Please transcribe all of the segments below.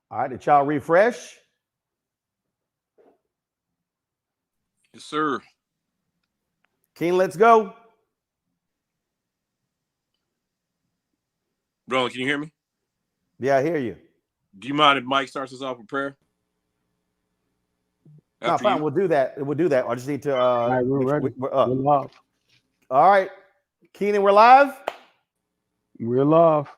All right, did y'all refresh? Yes, sir. King, let's go. Roland, can you hear me? Yeah, I hear you. Do you mind if Mike starts us off with prayer No, after fine. you? We'll do that. We'll do that. I just need to All right, we're make sure ready. we're We're up. live. All right, Keenan, we're live. We're live.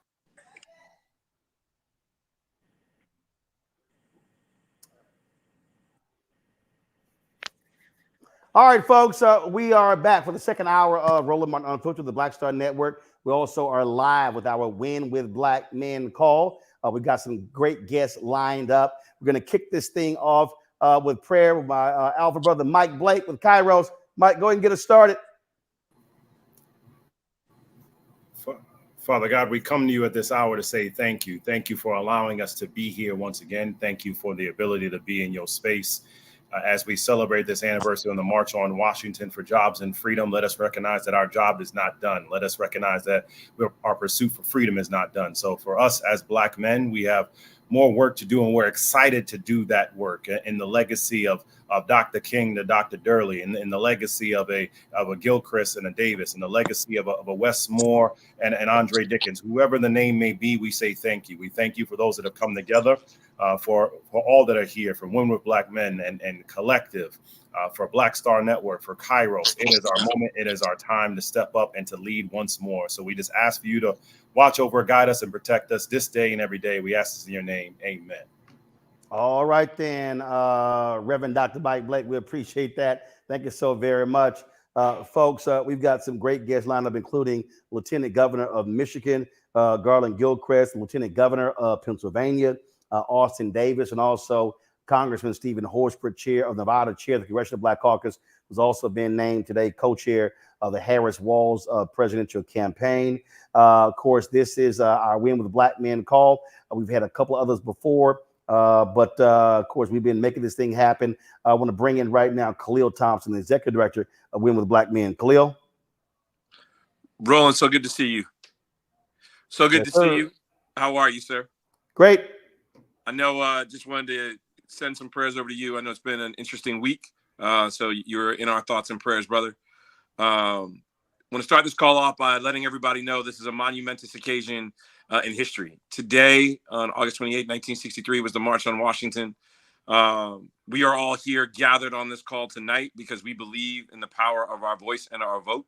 All right, folks, we are back for the second hour of Roland Martin Unfiltered, the Black Star Network. We also are live with our Win with Black Men call. We've got some great guests lined up. We're going to kick this thing off with prayer with my alpha brother, Mike Blake with Kairos. Mike, go ahead and get us started. Father God, we come to you at this hour to say thank you. Thank you for allowing us to be here once again. Thank you for the ability to be in your space. As we celebrate this anniversary on the March on Washington for Jobs and Freedom, let us recognize that our job is not done. Let us recognize that our pursuit for freedom is not done. So for us as Black men, we have more work to do, and we're excited to do that work in the legacy of Dr. King to Dr. Durley, in the legacy of a Gilchrist and a Davis, and the legacy of a Wes Moore and Andre Dickens. Whoever the name may be, we say thank you. We thank you for those that have come together, for all that are here, from Women with Black Men and Collective, for Black Star Network, for Kairos. It is our moment. It is our time to step up and to lead once more. So we just ask for you to watch over, guide us, and protect us this day and every day. We ask this in your name. Amen. All right, then, Reverend Dr. Mike Blake, we appreciate that. Thank you so very much. Folks, we've got some great guests lined up, including Lieutenant Governor of Michigan, Garland Gilchrist, Lieutenant Governor of Pennsylvania, Austin Davis, and also Congressman Stephen Horsford, chair of Nevada, chair of the Congressional Black Caucus, who's also been named today co-chair of the Harris-Walz presidential campaign. Of course, this is our Win with Black Men call. We've had a couple others before. But of course, we've been making this thing happen. I want to bring in right now Khalil Thompson, the executive director of Women with Black Men. Khalil. Roland, so good to see you. So good Yes, to sir. see you. How are you, sir? Great. I know, just wanted to send some prayers over to you. I know it's been an interesting week. So you're in our thoughts and prayers, brother. Want to start this call off by letting everybody know this is a monumentous occasion in history. Today, on August 28, 1963, was the March on Washington. We are all here gathered on this call tonight because we believe in the power of our voice and our vote.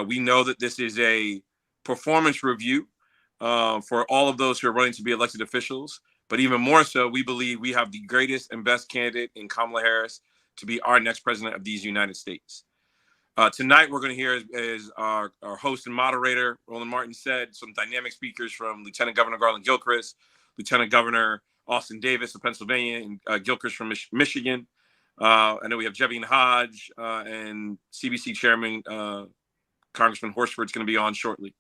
We know that this is a performance review for all of those who are running to be elected officials. But even more so, we believe we have the greatest and best candidate in Kamala Harris to be our next president of these United States. Tonight, we're going to hear, as our host and moderator, Roland Martin, said, some dynamic speakers from Lieutenant Governor Garland Gilchrist, Lieutenant Governor Austin Davis of Pennsylvania, and Gilchrist from Michigan. I know we have Jevian Hodge and CBC Chairman Congressman Horsford's going to be on shortly.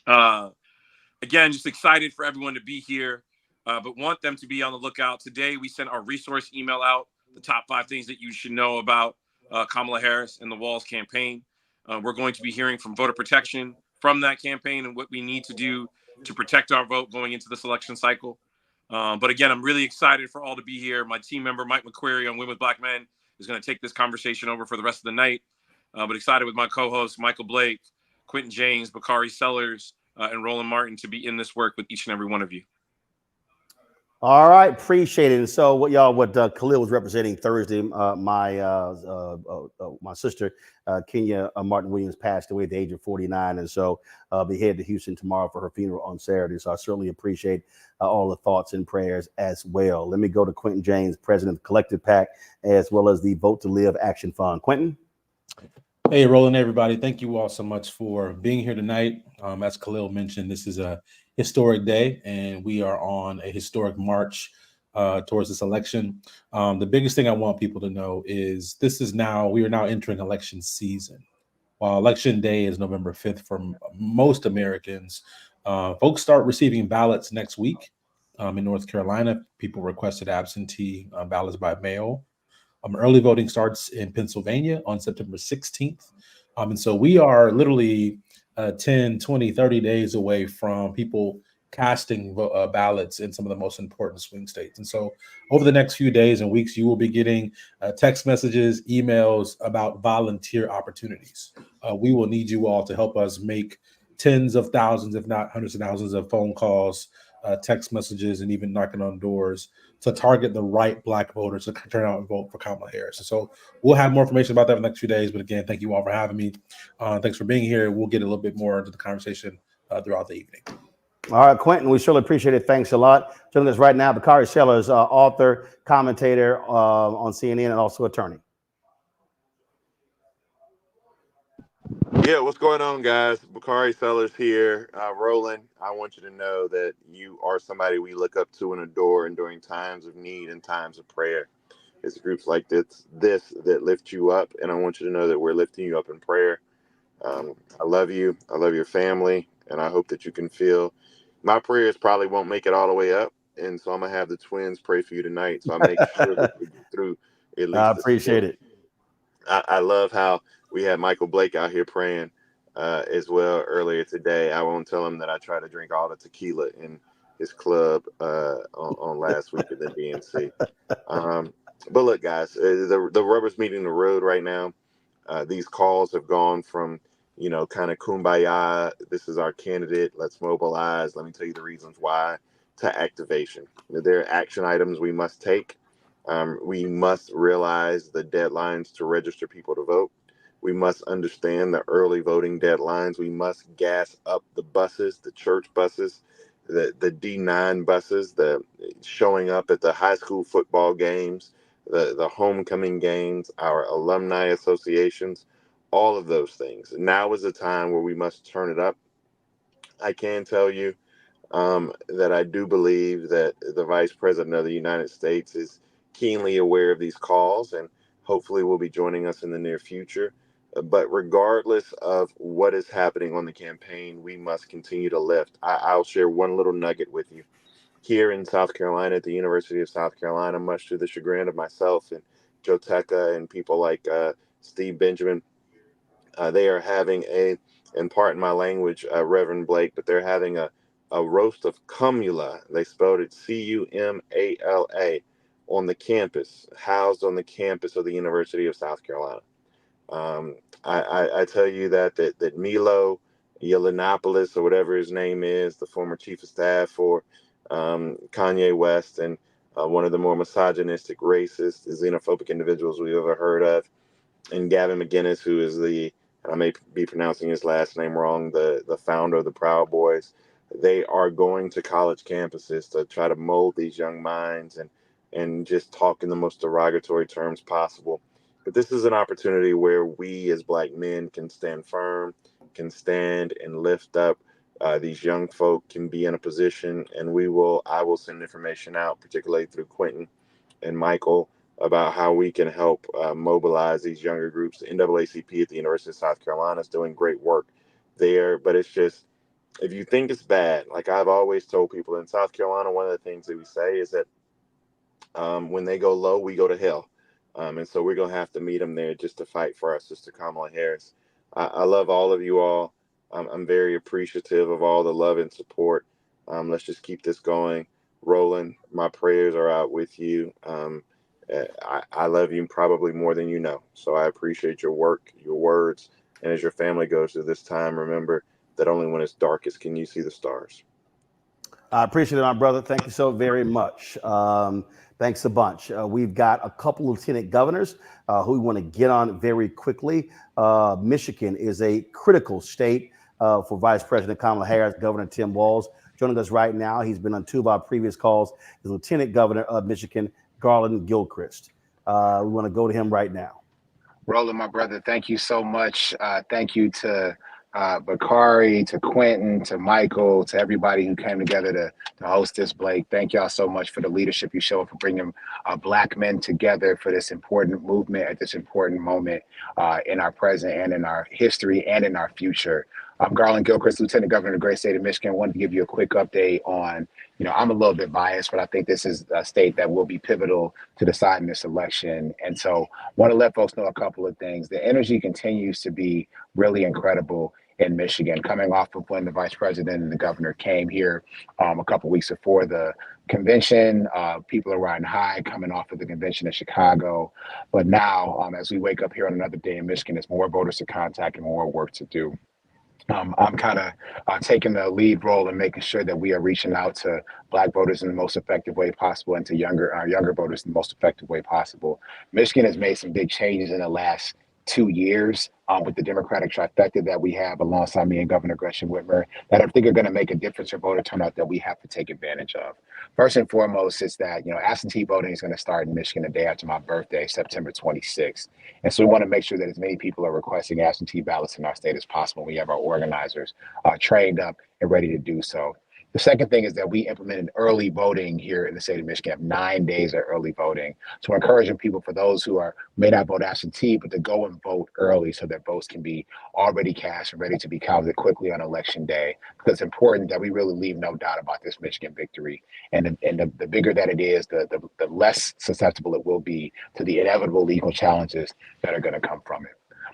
Again, just excited for everyone to be here, but want them to be on the lookout. Today, we sent our resource email out, the top 5 things that you should know about Kamala Harris and the Walz campaign. We're going to be hearing from voter protection from that campaign and what we need to do to protect our vote going into this election cycle. But again, I'm really excited for all to be here. My team member, Mike McQuarrie on Women with Black Men, is going to take this conversation over for the rest of the night. But excited with my co-hosts, Michael Blake, Quentin James, Bakari Sellers, and Roland Martin to be in this work with each and every one of you. All right, appreciate it. And so, what Khalil was representing Thursday, my sister Kenya Martin Williams passed away at the age of 49, and so I'll be headed to Houston tomorrow for her funeral on Saturday. So I certainly appreciate all the thoughts and prayers as well. Let me go to Quentin James, president of Collective PAC, as well as the Vote to Live Action Fund. Quentin. Hey, Roland, everybody. Thank you all so much for being here tonight. As Khalil mentioned, this is a historic day, and we are on a historic march towards this election. The biggest thing I want people to know is we are now entering election season. While election day is November 5th for most Americans, folks start receiving ballots next week. In North Carolina, people requested absentee ballots by mail. Early voting starts in Pennsylvania on September 16th. And so we are literally 10, 20, 30 days away from people casting ballots in some of the most important swing states. And so over the next few days and weeks, you will be getting text messages, emails about volunteer opportunities. We will need you all to help us make tens of thousands, if not hundreds of thousands of phone calls, text messages, and even knocking on doors to target the right Black voters to turn out and vote for Kamala Harris. And so we'll have more information about that in the next few days. But again, thank you all for having me. Thanks for being here. We'll get a little bit more into the conversation throughout the evening. All right, Quentin, we surely appreciate it. Thanks a lot. Joining us right now, Bakari Sellers, author, commentator on CNN, and also attorney. Yeah, what's going on, guys? Bakari Sellers here. Roland, I want you to know that you are somebody we look up to and adore, and during times of need and times of prayer. It's groups like this that lift you up, and I want you to know that we're lifting you up in prayer. I love you. I love your family, and I hope that you can feel my prayers probably won't make it all the way up, and so I'm going to have the twins pray for you tonight, so I make sure that we get through at least. I appreciate it. I love how we had Michael Blake out here praying as well earlier today. I won't tell him that I try to drink all the tequila in his club on last week at the DNC. But look, guys, the rubber's meeting the road right now. These calls have gone from, kind of kumbaya, this is our candidate, let's mobilize, let me tell you the reasons why, to activation. There are action items we must take. We must realize the deadlines to register people to vote. We must understand the early voting deadlines. We must gas up the buses, the church buses, the D9 buses, the showing up at the high school football games, the homecoming games, our alumni associations, all of those things. Now is the time where we must turn it up. I can tell you that I do believe that the Vice President of the United States is keenly aware of these calls and hopefully will be joining us in the near future. But regardless of what is happening on the campaign, we must continue to lift. I'll share one little nugget with you. Here in South Carolina, at the University of South Carolina, much to the chagrin of myself and Joe Tecca and people like Steve Benjamin, they are having and pardon my language, Reverend Blake, but they're having a roast of cumula. They spelled it Cumala on the campus, housed on the campus of the University of South Carolina. I tell you that Milo Yiannopoulos, or whatever his name is, the former chief of staff for Kanye West, and one of the more misogynistic, racist, xenophobic individuals we've ever heard of, and Gavin McInnes, who is I may be pronouncing his last name wrong, the founder of the Proud Boys. They are going to college campuses to try to mold these young minds and just talk in the most derogatory terms possible. But this is an opportunity where we as Black men can stand firm, can stand and lift up these young folk, can be in a position, and I will send information out, particularly through Quentin and Michael, about how we can help mobilize these younger groups. The NAACP at the University of South Carolina is doing great work there, but it's just, if you think it's bad, like I've always told people in South Carolina, one of the things that we say is that when they go low, we go to hell. And so we're going to have to meet them there just to fight for our sister Kamala Harris. I love all of you all. I'm very appreciative of all the love and support. Let's just keep this going. Roland, my prayers are out with you. I love you probably more than you know. So I appreciate your work, your words. And as your family goes through this time, remember that only when it's darkest can you see the stars. I appreciate it, my brother. Thank you so very much. Thanks a bunch. We've got a couple of lieutenant governors who we want to get on very quickly. Michigan is a critical state for Vice President Kamala Harris. Governor Tim Walz joining us right now. He's been on two of our previous calls. The Lieutenant Governor of Michigan, Garland Gilchrist. We want to go to him right now. Roland, my brother, thank you so much. Thank you to Bakari, to Quentin, to Michael, to everybody who came together to host this, Blake. Thank y'all so much for the leadership you showed, for bringing Black men together for this important movement at this important moment in our present and in our history and in our future. I'm Garland Gilchrist, Lieutenant Governor of the great state of Michigan. I wanted to give you a quick update on, I'm a little bit biased, but I think this is a state that will be pivotal to deciding this election. And so I want to let folks know a couple of things. The energy continues to be really incredible in Michigan, coming off of when the vice president and the governor came here a couple weeks before the convention. People are riding high coming off of the convention in Chicago. But now, as we wake up here on another day in Michigan, there's more voters to contact and more work to do. I'm kind of taking the lead role in making sure that we are reaching out to Black voters in the most effective way possible and to younger voters in the most effective way possible. Michigan has made some big changes in the last 2 years with the Democratic trifecta that we have alongside me and Governor Gretchen Whitmer that I think are going to make a difference for voter turnout that we have to take advantage of. First and foremost is that, absentee voting is going to start in Michigan the day after my birthday, September 26th. And so we want to make sure that as many people are requesting absentee ballots in our state as possible. We have our organizers trained up and ready to do so. The second thing is that we implemented early voting here in the state of Michigan, have 9 days of early voting. So we're encouraging people, for those who may not vote absentee, but to go and vote early so that votes can be already cast and ready to be counted quickly on election day. Because it's important that we really leave no doubt about this Michigan victory. And the bigger that it is, the less susceptible it will be to the inevitable legal challenges that are going to come from it.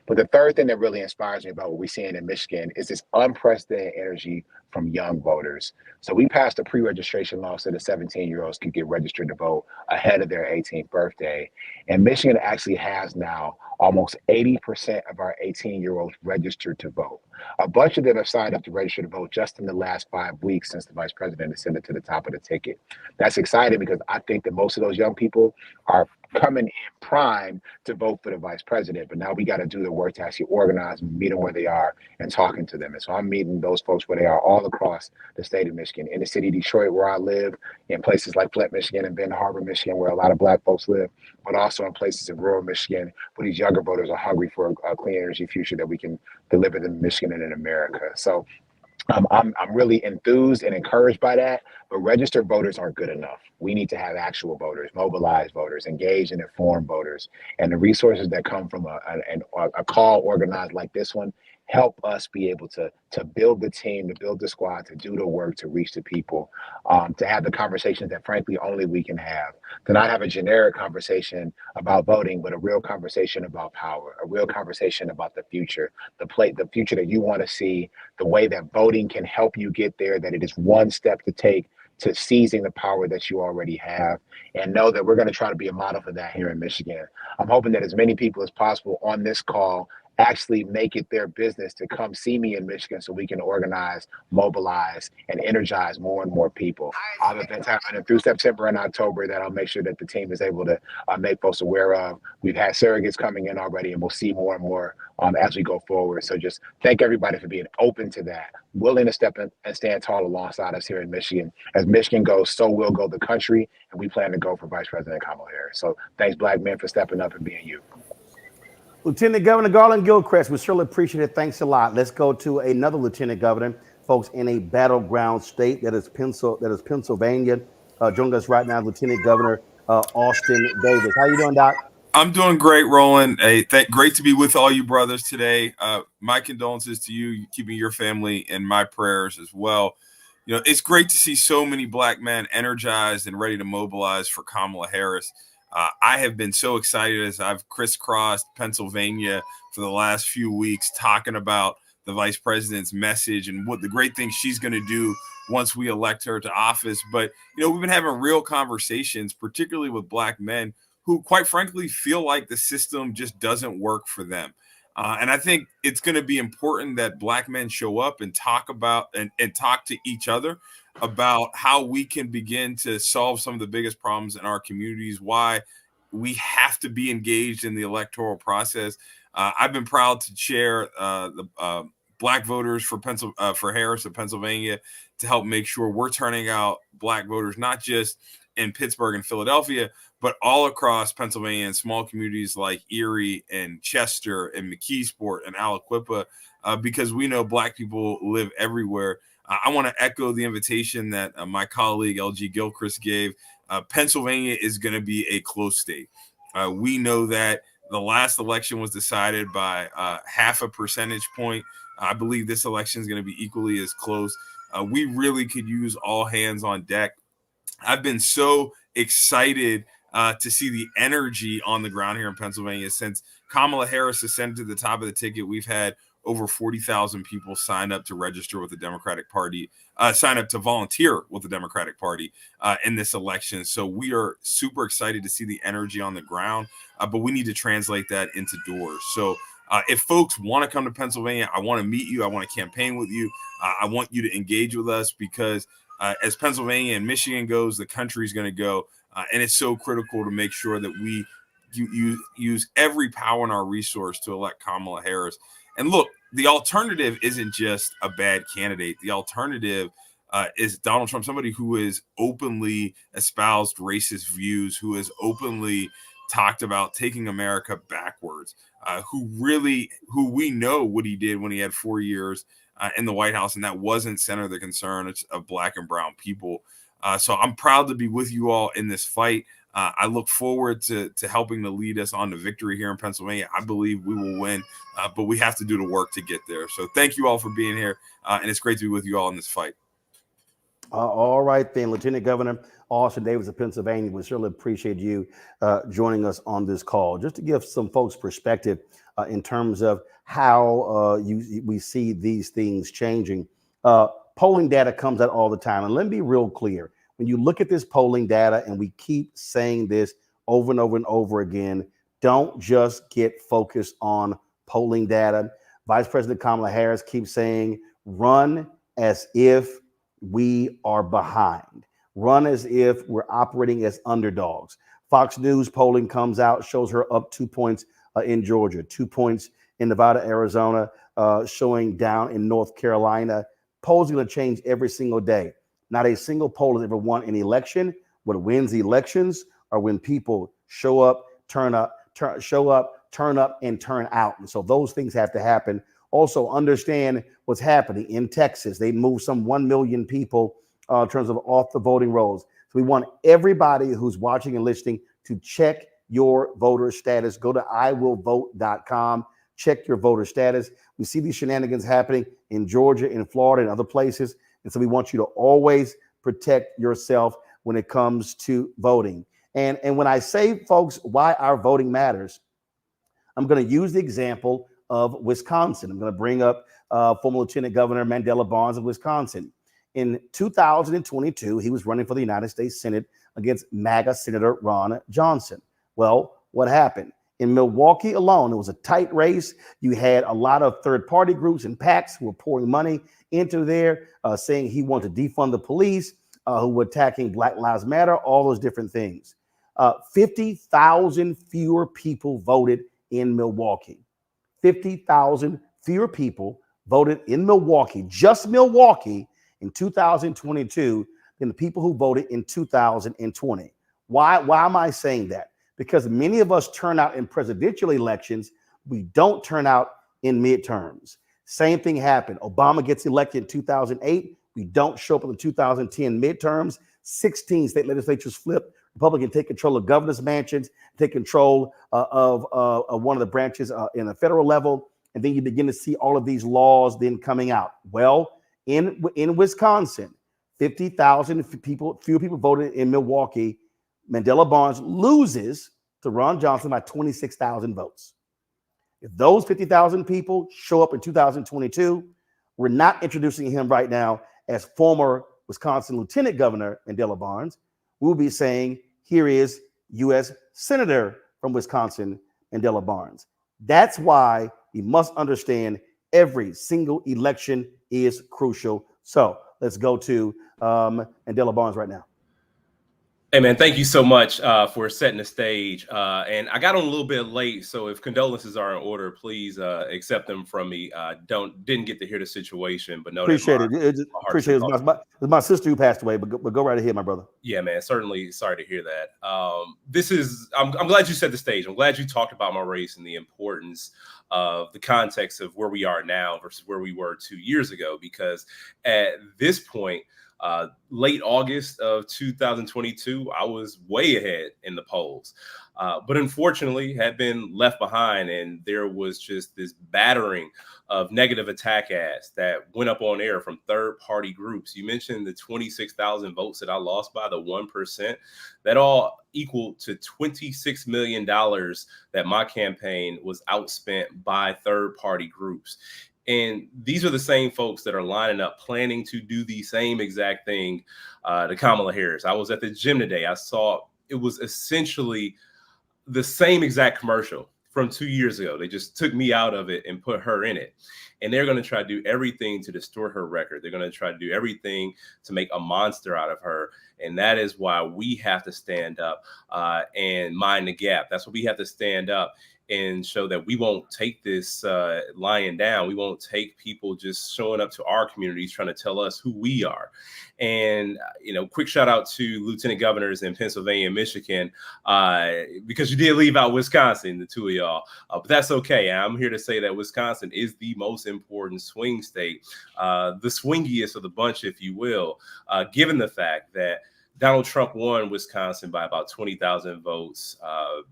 But the third thing that really inspires me about what we're seeing in Michigan is this unprecedented energy from young voters. So we passed a pre-registration law so that 17-year-olds could get registered to vote ahead of their 18th birthday. And Michigan actually has now almost 80% of our 18-year-olds registered to vote. A bunch of them have signed up to register to vote just in the last 5 weeks since the vice president has sent it to the top of the ticket. That's exciting because I think that most of those young people are coming in prime to vote for the vice president. But now we got to do the work to actually organize and meet them where they are and talking to them. And so I'm meeting those folks where they are all across the state of Michigan, in the city of Detroit, where I live, in places like Flint, Michigan, and Benton Harbor, Michigan, where a lot of Black folks live, but also in places in rural Michigan where these younger voters are hungry for a clean energy future that we can deliver them in Michigan and in America. So I'm really enthused and encouraged by that, but registered voters aren't good enough. We need to have actual voters, mobilized voters, engaged and informed voters. And the resources that come from a call organized like this one help us be able to build the team, to build the squad, to do the work, to reach the people, to have the conversations that frankly only we can have, to not have a generic conversation about voting, but a real conversation about power, a real conversation about the future, the future that you want to see, the way that voting can help you get there, that it is one step to take to seizing the power that you already have, and know that we're going to try to be a model for that here in Michigan. I'm hoping that as many people as possible on this call actually make it their business to come see me in Michigan so we can organize, mobilize, and energize more and more people. I have events happening through September and October that I'll make sure that the team is able to make folks aware of. We've had surrogates coming in already, and we'll see more and more as we go forward. So just thank everybody for being open to that, willing to step in and stand tall alongside us here in Michigan. As Michigan goes, so will go the country, and we plan to go for Vice President Kamala Harris. So thanks, Black men, for stepping up and being you. Lieutenant Governor Garland Gilchrist, we surely appreciate it. Thanks a lot. Let's go to another lieutenant governor, folks, in a battleground state that is Pennsylvania. Joining us right now, Lieutenant Governor Austin Davis. How you doing, Doc? I'm doing great, Roland. Hey, great to be with all you brothers today. My condolences to you, keeping your family in my prayers as well. You know, it's great to see so many Black men energized and ready to mobilize for Kamala Harris. I have been so excited as I've crisscrossed Pennsylvania for the last few weeks talking about the vice president's message and what the great things she's going to do once we elect her to office. But, you know, we've been having real conversations, particularly with Black men who, quite frankly, feel like the system just doesn't work for them. And I think it's going to be important that Black men show up and talk about and talk to each other about how we can begin to solve some of the biggest problems in our communities, why we have to be engaged in the electoral process. I've been proud to chair the Black voters for Harris of Pennsylvania to help make sure we're turning out Black voters, not just in Pittsburgh and Philadelphia, but all across Pennsylvania in small communities like Erie and Chester and McKeesport and Aliquippa, because we know Black people live everywhere. I want to echo the invitation that my colleague LG Gilchrist gave. Pennsylvania is going to be a close state. We know that the last election was decided by half a percentage point. I believe this election is going to be equally as close. We really could use all hands on deck. I've been so excited to see the energy on the ground here in Pennsylvania since Kamala Harris ascended to the top of the ticket. We've had over 40,000 people signed up to register with the Democratic Party, sign up to volunteer with the Democratic Party in this election. So we are super excited to see the energy on the ground, but we need to translate that into doors. So if folks want to come to Pennsylvania, I want to meet you. I want to campaign with you. I want you to engage with us because as Pennsylvania and Michigan goes, the country is going to go. And it's so critical to make sure that we use every power in our resource to elect Kamala Harris. And look, the alternative isn't just a bad candidate. The alternative is Donald Trump, somebody who has openly espoused racist views, who has openly talked about taking America backwards, who we know what he did when he had 4 years in the White House, and that wasn't center of the concern of Black and brown people. So I'm proud to be with you all in this fight. I look forward to helping to lead us on to victory here in Pennsylvania. I believe we will win, but we have to do the work to get there. So thank you all for being here, and it's great to be with you all in this fight. All right, then, Lieutenant Governor Austin Davis of Pennsylvania, we certainly appreciate you joining us on this call. Just to give some folks perspective in terms of how we see these things changing. Polling data comes out all the time, and let me be real clear. When you look at this polling data, and we keep saying this over and over and over again, don't just get focused on polling data. Vice President Kamala Harris keeps saying, run as if we are behind. Run as if we're operating as underdogs. Fox News polling comes out, shows her up 2 points in Georgia, 2 points in Nevada, Arizona, showing down in North Carolina. Polls are going to change every single day. Not a single poll has ever won an election. What wins elections are when people show up, turn up, and turn out. And so those things have to happen. Also understand what's happening in Texas. They moved some 1 million people in terms of off the voting rolls. So we want everybody who's watching and listening to check your voter status. Go to iwillvote.com. Check your voter status. We see these shenanigans happening in Georgia, in Florida, and other places. And so we want you to always protect yourself when it comes to voting. And when I say, folks, why our voting matters, I'm going to use the example of Wisconsin. I'm going to bring up former Lieutenant Governor Mandela Barnes of Wisconsin. In 2022, he was running for the United States Senate against MAGA Senator Ron Johnson. Well, what happened? In Milwaukee alone, it was a tight race. You had a lot of third-party groups and PACs who were pouring money into there, saying he wanted to defund the police, who were attacking Black Lives Matter, all those different things. 50,000 fewer people voted in Milwaukee. 50,000 fewer people voted in Milwaukee, just Milwaukee, in 2022 than the people who voted in 2020. Why am I saying that? Because many of us turn out in presidential elections. We don't turn out in midterms. Same thing happened. Obama gets elected in 2008. We don't show up in the 2010 midterms. 16 state legislatures flip. Republicans take control of governor's mansions, take control of one of the branches in the federal level. And then you begin to see all of these laws then coming out. Well, in Wisconsin, 50,000 fewer people voted in Milwaukee. Mandela Barnes loses to Ron Johnson by 26,000 votes. If those 50,000 people show up in 2022, we're not introducing him right now as former Wisconsin Lieutenant Governor Mandela Barnes. We'll be saying, here is U.S. Senator from Wisconsin, Mandela Barnes. That's why we must understand every single election is crucial. So let's go to Mandela Barnes right now. Hey, man, thank you so much for setting the stage. And I got on a little bit late, so if condolences are in order, please accept them from me. Didn't get to hear the situation, but know appreciate that it. Appreciate it. It's my sister who passed away, but go right ahead, my brother. Yeah, man, certainly sorry to hear that. I'm glad you set the stage. I'm glad you talked about my race and the importance of the context of where we are now versus where we were 2 years ago, because at this point, late August of 2022, I was way ahead in the polls, but unfortunately had been left behind. And there was just this battering of negative attack ads that went up on air from third-party groups. You mentioned the 26,000 votes that I lost by, the 1%. That all equal to $26 million that my campaign was outspent by third-party groups. And these are the same folks that are lining up, planning to do the same exact thing to Kamala Harris. I was at the gym today. I saw it was essentially the same exact commercial from 2 years ago. They just took me out of it and put her in it. And they're going to try to do everything to distort her record. They're going to try to do everything to make a monster out of her. And that is why we have to stand up and mind the gap. That's what we have to stand up and show that we won't take this lying down. We won't take people just showing up to our communities trying to tell us who we are. And, quick shout out to lieutenant governors in Pennsylvania and Michigan, because you did leave out Wisconsin, the two of y'all, but that's okay. I'm here to say that Wisconsin is the most important swing state, the swingiest of the bunch, if you will, given the fact that Donald Trump won Wisconsin by about 20,000 votes.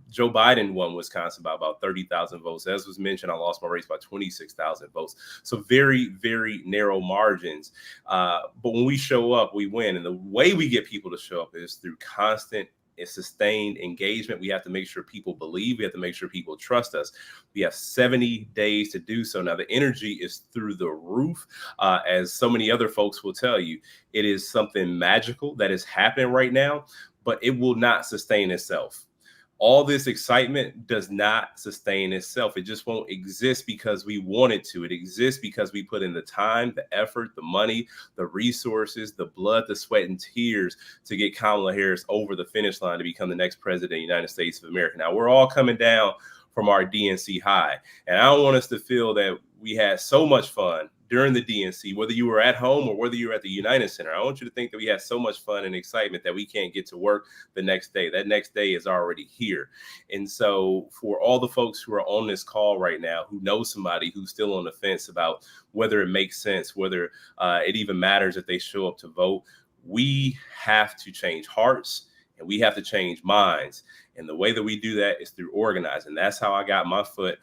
Joe Biden won Wisconsin by about 30,000 votes. As was mentioned, I lost my race by 26,000 votes. So very, very narrow margins. But when we show up, we win. And the way we get people to show up is through constant and sustained engagement. We have to make sure people believe. We have to make sure people trust us. We have 70 days to do so. Now, the energy is through the roof. As so many other folks will tell you, it is something magical that is happening right now, but it will not sustain itself. All this excitement does not sustain itself. It just won't exist because we want it to. It exists because we put in the time, the effort, the money, the resources, the blood, the sweat, and tears to get Kamala Harris over the finish line to become the next president of the United States of America. Now, we're all coming down from our DNC high, and I don't want us to feel that we had so much fun during the DNC, whether you were at home or whether you were at the United Center. I want you to think that we had so much fun and excitement that we can't get to work the next day. That next day is already here. And so for all the folks who are on this call right now, who know somebody who's still on the fence about whether it makes sense, whether it even matters if they show up to vote, we have to change hearts and we have to change minds. And the way that we do that is through organizing. That's how I got my foot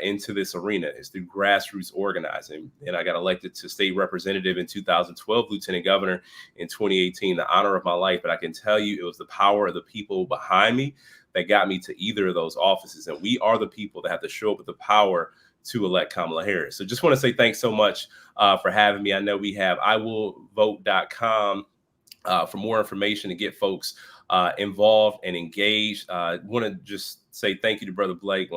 into this arena, is through grassroots organizing. And I got elected to state representative in 2012, lieutenant governor in 2018, the honor of my life. But I can tell you it was the power of the people behind me that got me to either of those offices. And we are the people that have to show up with the power to elect Kamala Harris. So just want to say thanks so much for having me. I know we have iwillvote.com for more information to get folks involved and engaged. Want to just say thank you to Brother Blake,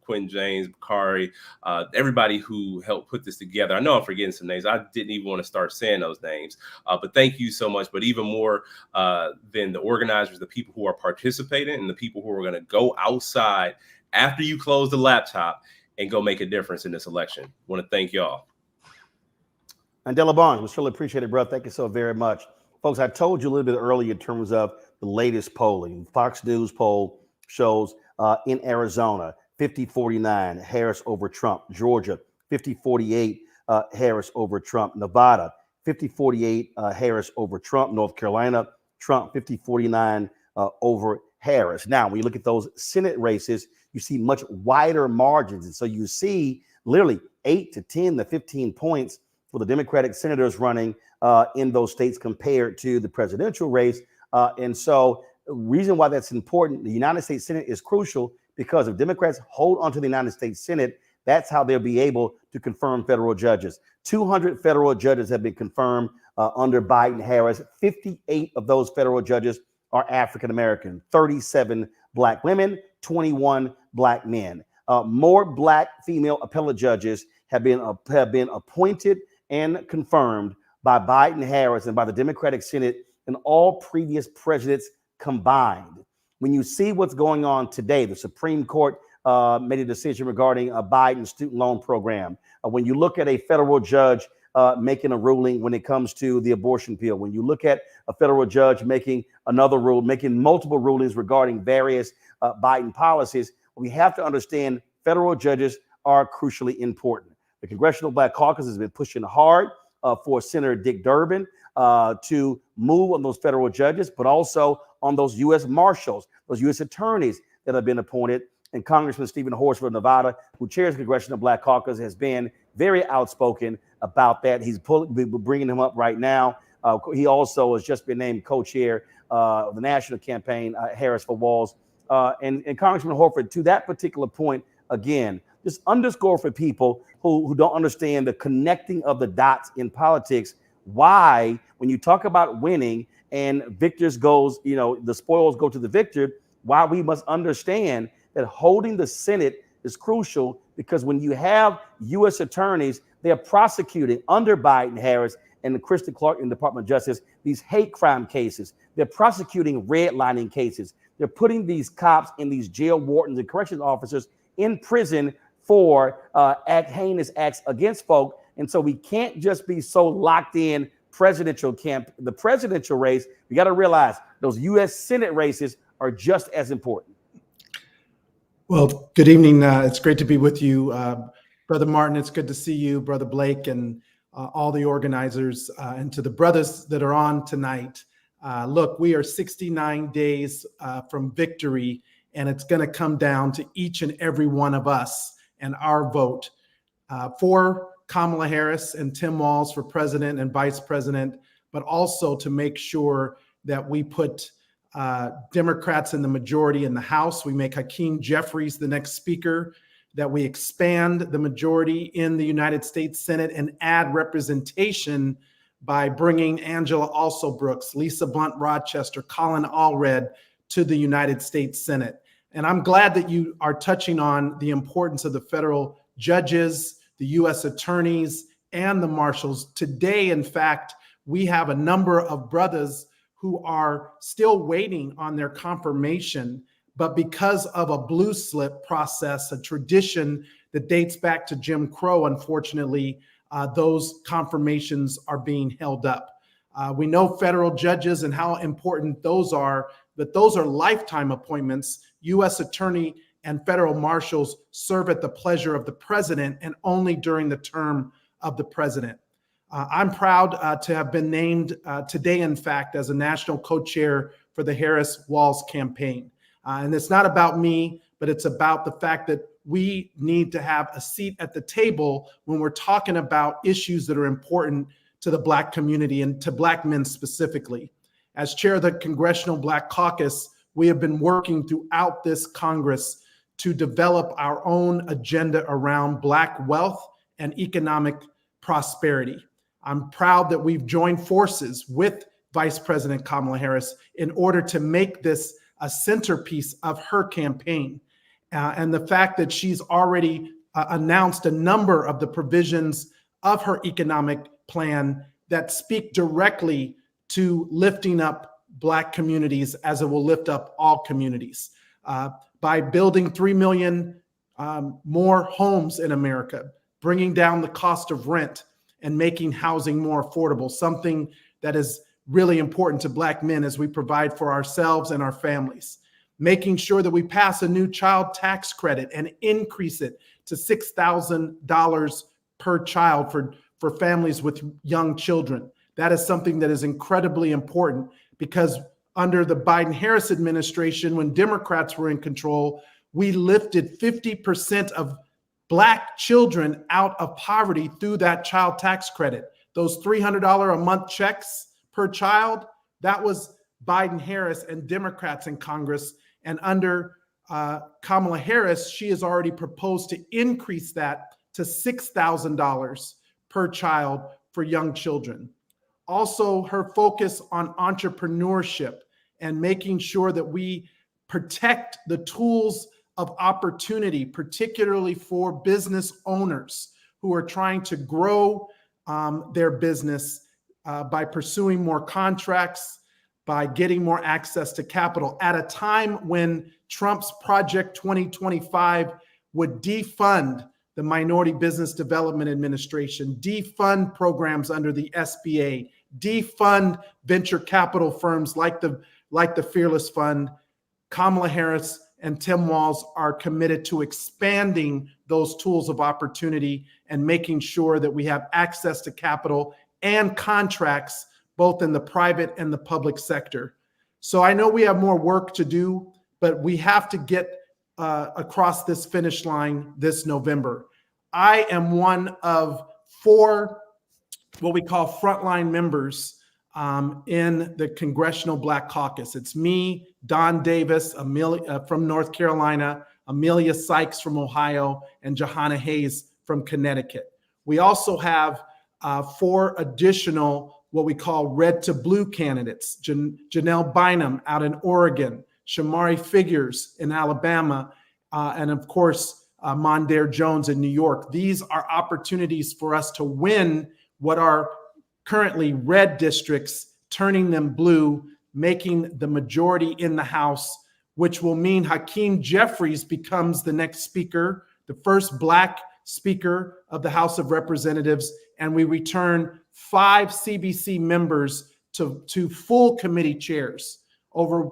Quentin James, Bakari, everybody who helped put this together. I know I'm forgetting some names. I didn't even want to start saying those names, but thank you so much. But even more than the organizers, the people who are participating and the people who are going to go outside after you close the laptop and go make a difference in this election. Want to thank y'all. Mandela Barnes, we surely appreciate it, bro. Thank you so very much. Folks, I told you a little bit earlier in terms of the latest polling. Fox News poll shows in Arizona, 50-49, Harris over Trump. Georgia, 50-48, Harris over Trump. Nevada, 50-48, Harris over Trump. North Carolina, Trump, 50-49 over Harris. Now, when you look at those Senate races, you see much wider margins. And so you see literally 8 to 10 to 15 points for the Democratic senators running in those states compared to the presidential race. And so the reason why that's important, the United States Senate is crucial because if Democrats hold onto the United States Senate, that's how they'll be able to confirm federal judges. 200 federal judges have been confirmed under Biden-Harris. 58 of those federal judges are African-American, 37 Black women, 21 Black men. More Black female appellate judges have been appointed and confirmed by Biden-Harris and by the Democratic Senate than all previous presidents combined. When you see what's going on today, the Supreme Court made a decision regarding a Biden student loan program. When you look at a federal judge making a ruling when it comes to the abortion pill, when you look at a federal judge making another rule, making multiple rulings regarding various Biden policies, we have to understand federal judges are crucially important. The Congressional Black Caucus has been pushing hard for Senator Dick Durbin to move on those federal judges, but also on those U.S. Marshals, those U.S. attorneys that have been appointed. And Congressman Stephen Horsford of Nevada, who chairs the Congressional Black Caucus, has been very outspoken about that. He's bringing him up right now. He also has just been named co-chair of the national campaign, Harris for Walls. And Congressman Horsford, to that particular point, again, just underscore for people who don't understand the connecting of the dots in politics, why when you talk about winning and victors goes, the spoils go to the victor, why we must understand that holding the Senate is crucial, because when you have U.S. attorneys, they're prosecuting under Biden, Harris, and Kristen Clark in the Department of Justice these hate crime cases. They're prosecuting redlining cases. They're putting these cops and these jail wardens and corrections officers in prison for heinous acts against folk. And so we can't just be so locked in the presidential race. We got to realize those U.S. Senate races are just as important. Well, good evening. It's great to be with you, Brother Martin. It's good to see you, Brother Blake, and all the organizers, and to the brothers that are on tonight. Look, we are 69 days from victory, and it's going to come down to each and every one of us and our vote for Kamala Harris and Tim Walz for president and vice president, but also to make sure that we put Democrats in the majority in the House. We make Hakeem Jeffries the next speaker, that we expand the majority in the United States Senate and add representation by bringing Angela Alsobrooks, Lisa Blunt Rochester, Colin Allred to the United States Senate. And I'm glad that you are touching on the importance of the federal judges, the U.S. attorneys, and the marshals. Today, in fact, we have a number of brothers who are still waiting on their confirmation, but because of a blue slip process, a tradition that dates back to Jim Crow, unfortunately, those confirmations are being held up. We know federal judges and how important those are, but those are lifetime appointments. U.S. attorney and federal marshals serve at the pleasure of the president and only during the term of the president. I'm proud to have been named today, in fact, as a national co-chair for the Harris-Walz campaign. And it's not about me, but it's about the fact that we need to have a seat at the table when we're talking about issues that are important to the Black community and to Black men specifically. As chair of the Congressional Black Caucus, we have been working throughout this Congress to develop our own agenda around Black wealth and economic prosperity. I'm proud that we've joined forces with Vice President Kamala Harris in order to make this a centerpiece of her campaign. And the fact that she's already announced a number of the provisions of her economic plan that speak directly to lifting up Black communities, as it will lift up all communities. By building 3 million more homes in America, bringing down the cost of rent and making housing more affordable, something that is really important to Black men as we provide for ourselves and our families. Making sure that we pass a new child tax credit and increase it to $6,000 per child for families with young children. That is something that is incredibly important, because under the Biden-Harris administration, when Democrats were in control, we lifted 50% of Black children out of poverty through that child tax credit. Those $300 a month checks per child, that was Biden-Harris and Democrats in Congress. And under Kamala Harris, she has already proposed to increase that to $6,000 per child for young children. Also, her focus on entrepreneurship and making sure that we protect the tools of opportunity, particularly for business owners who are trying to grow their business by pursuing more contracts, by getting more access to capital at a time when Trump's Project 2025 would defund the Minority Business Development Administration, defund programs under the SBA, defund venture capital firms like the Fearless Fund. Kamala Harris and Tim Walz are committed to expanding those tools of opportunity and making sure that we have access to capital and contracts both in the private and the public sector. So I know we have more work to do, but we have to get across this finish line this November. I am one of 4 what we call frontline members in the Congressional Black Caucus. It's me, Don Davis, from North Carolina, Amelia Sykes from Ohio, and Johanna Hayes from Connecticut. We also have 4 additional what we call red to blue candidates: Janelle Bynum out in Oregon, Shamari Figures in Alabama, and of course, Mondaire Jones in New York. These are opportunities for us to win what are currently red districts, turning them blue, making the majority in the House, which will mean Hakeem Jeffries becomes the next speaker, the first Black Speaker of the House of Representatives, and we return 5 CBC members to full committee chairs over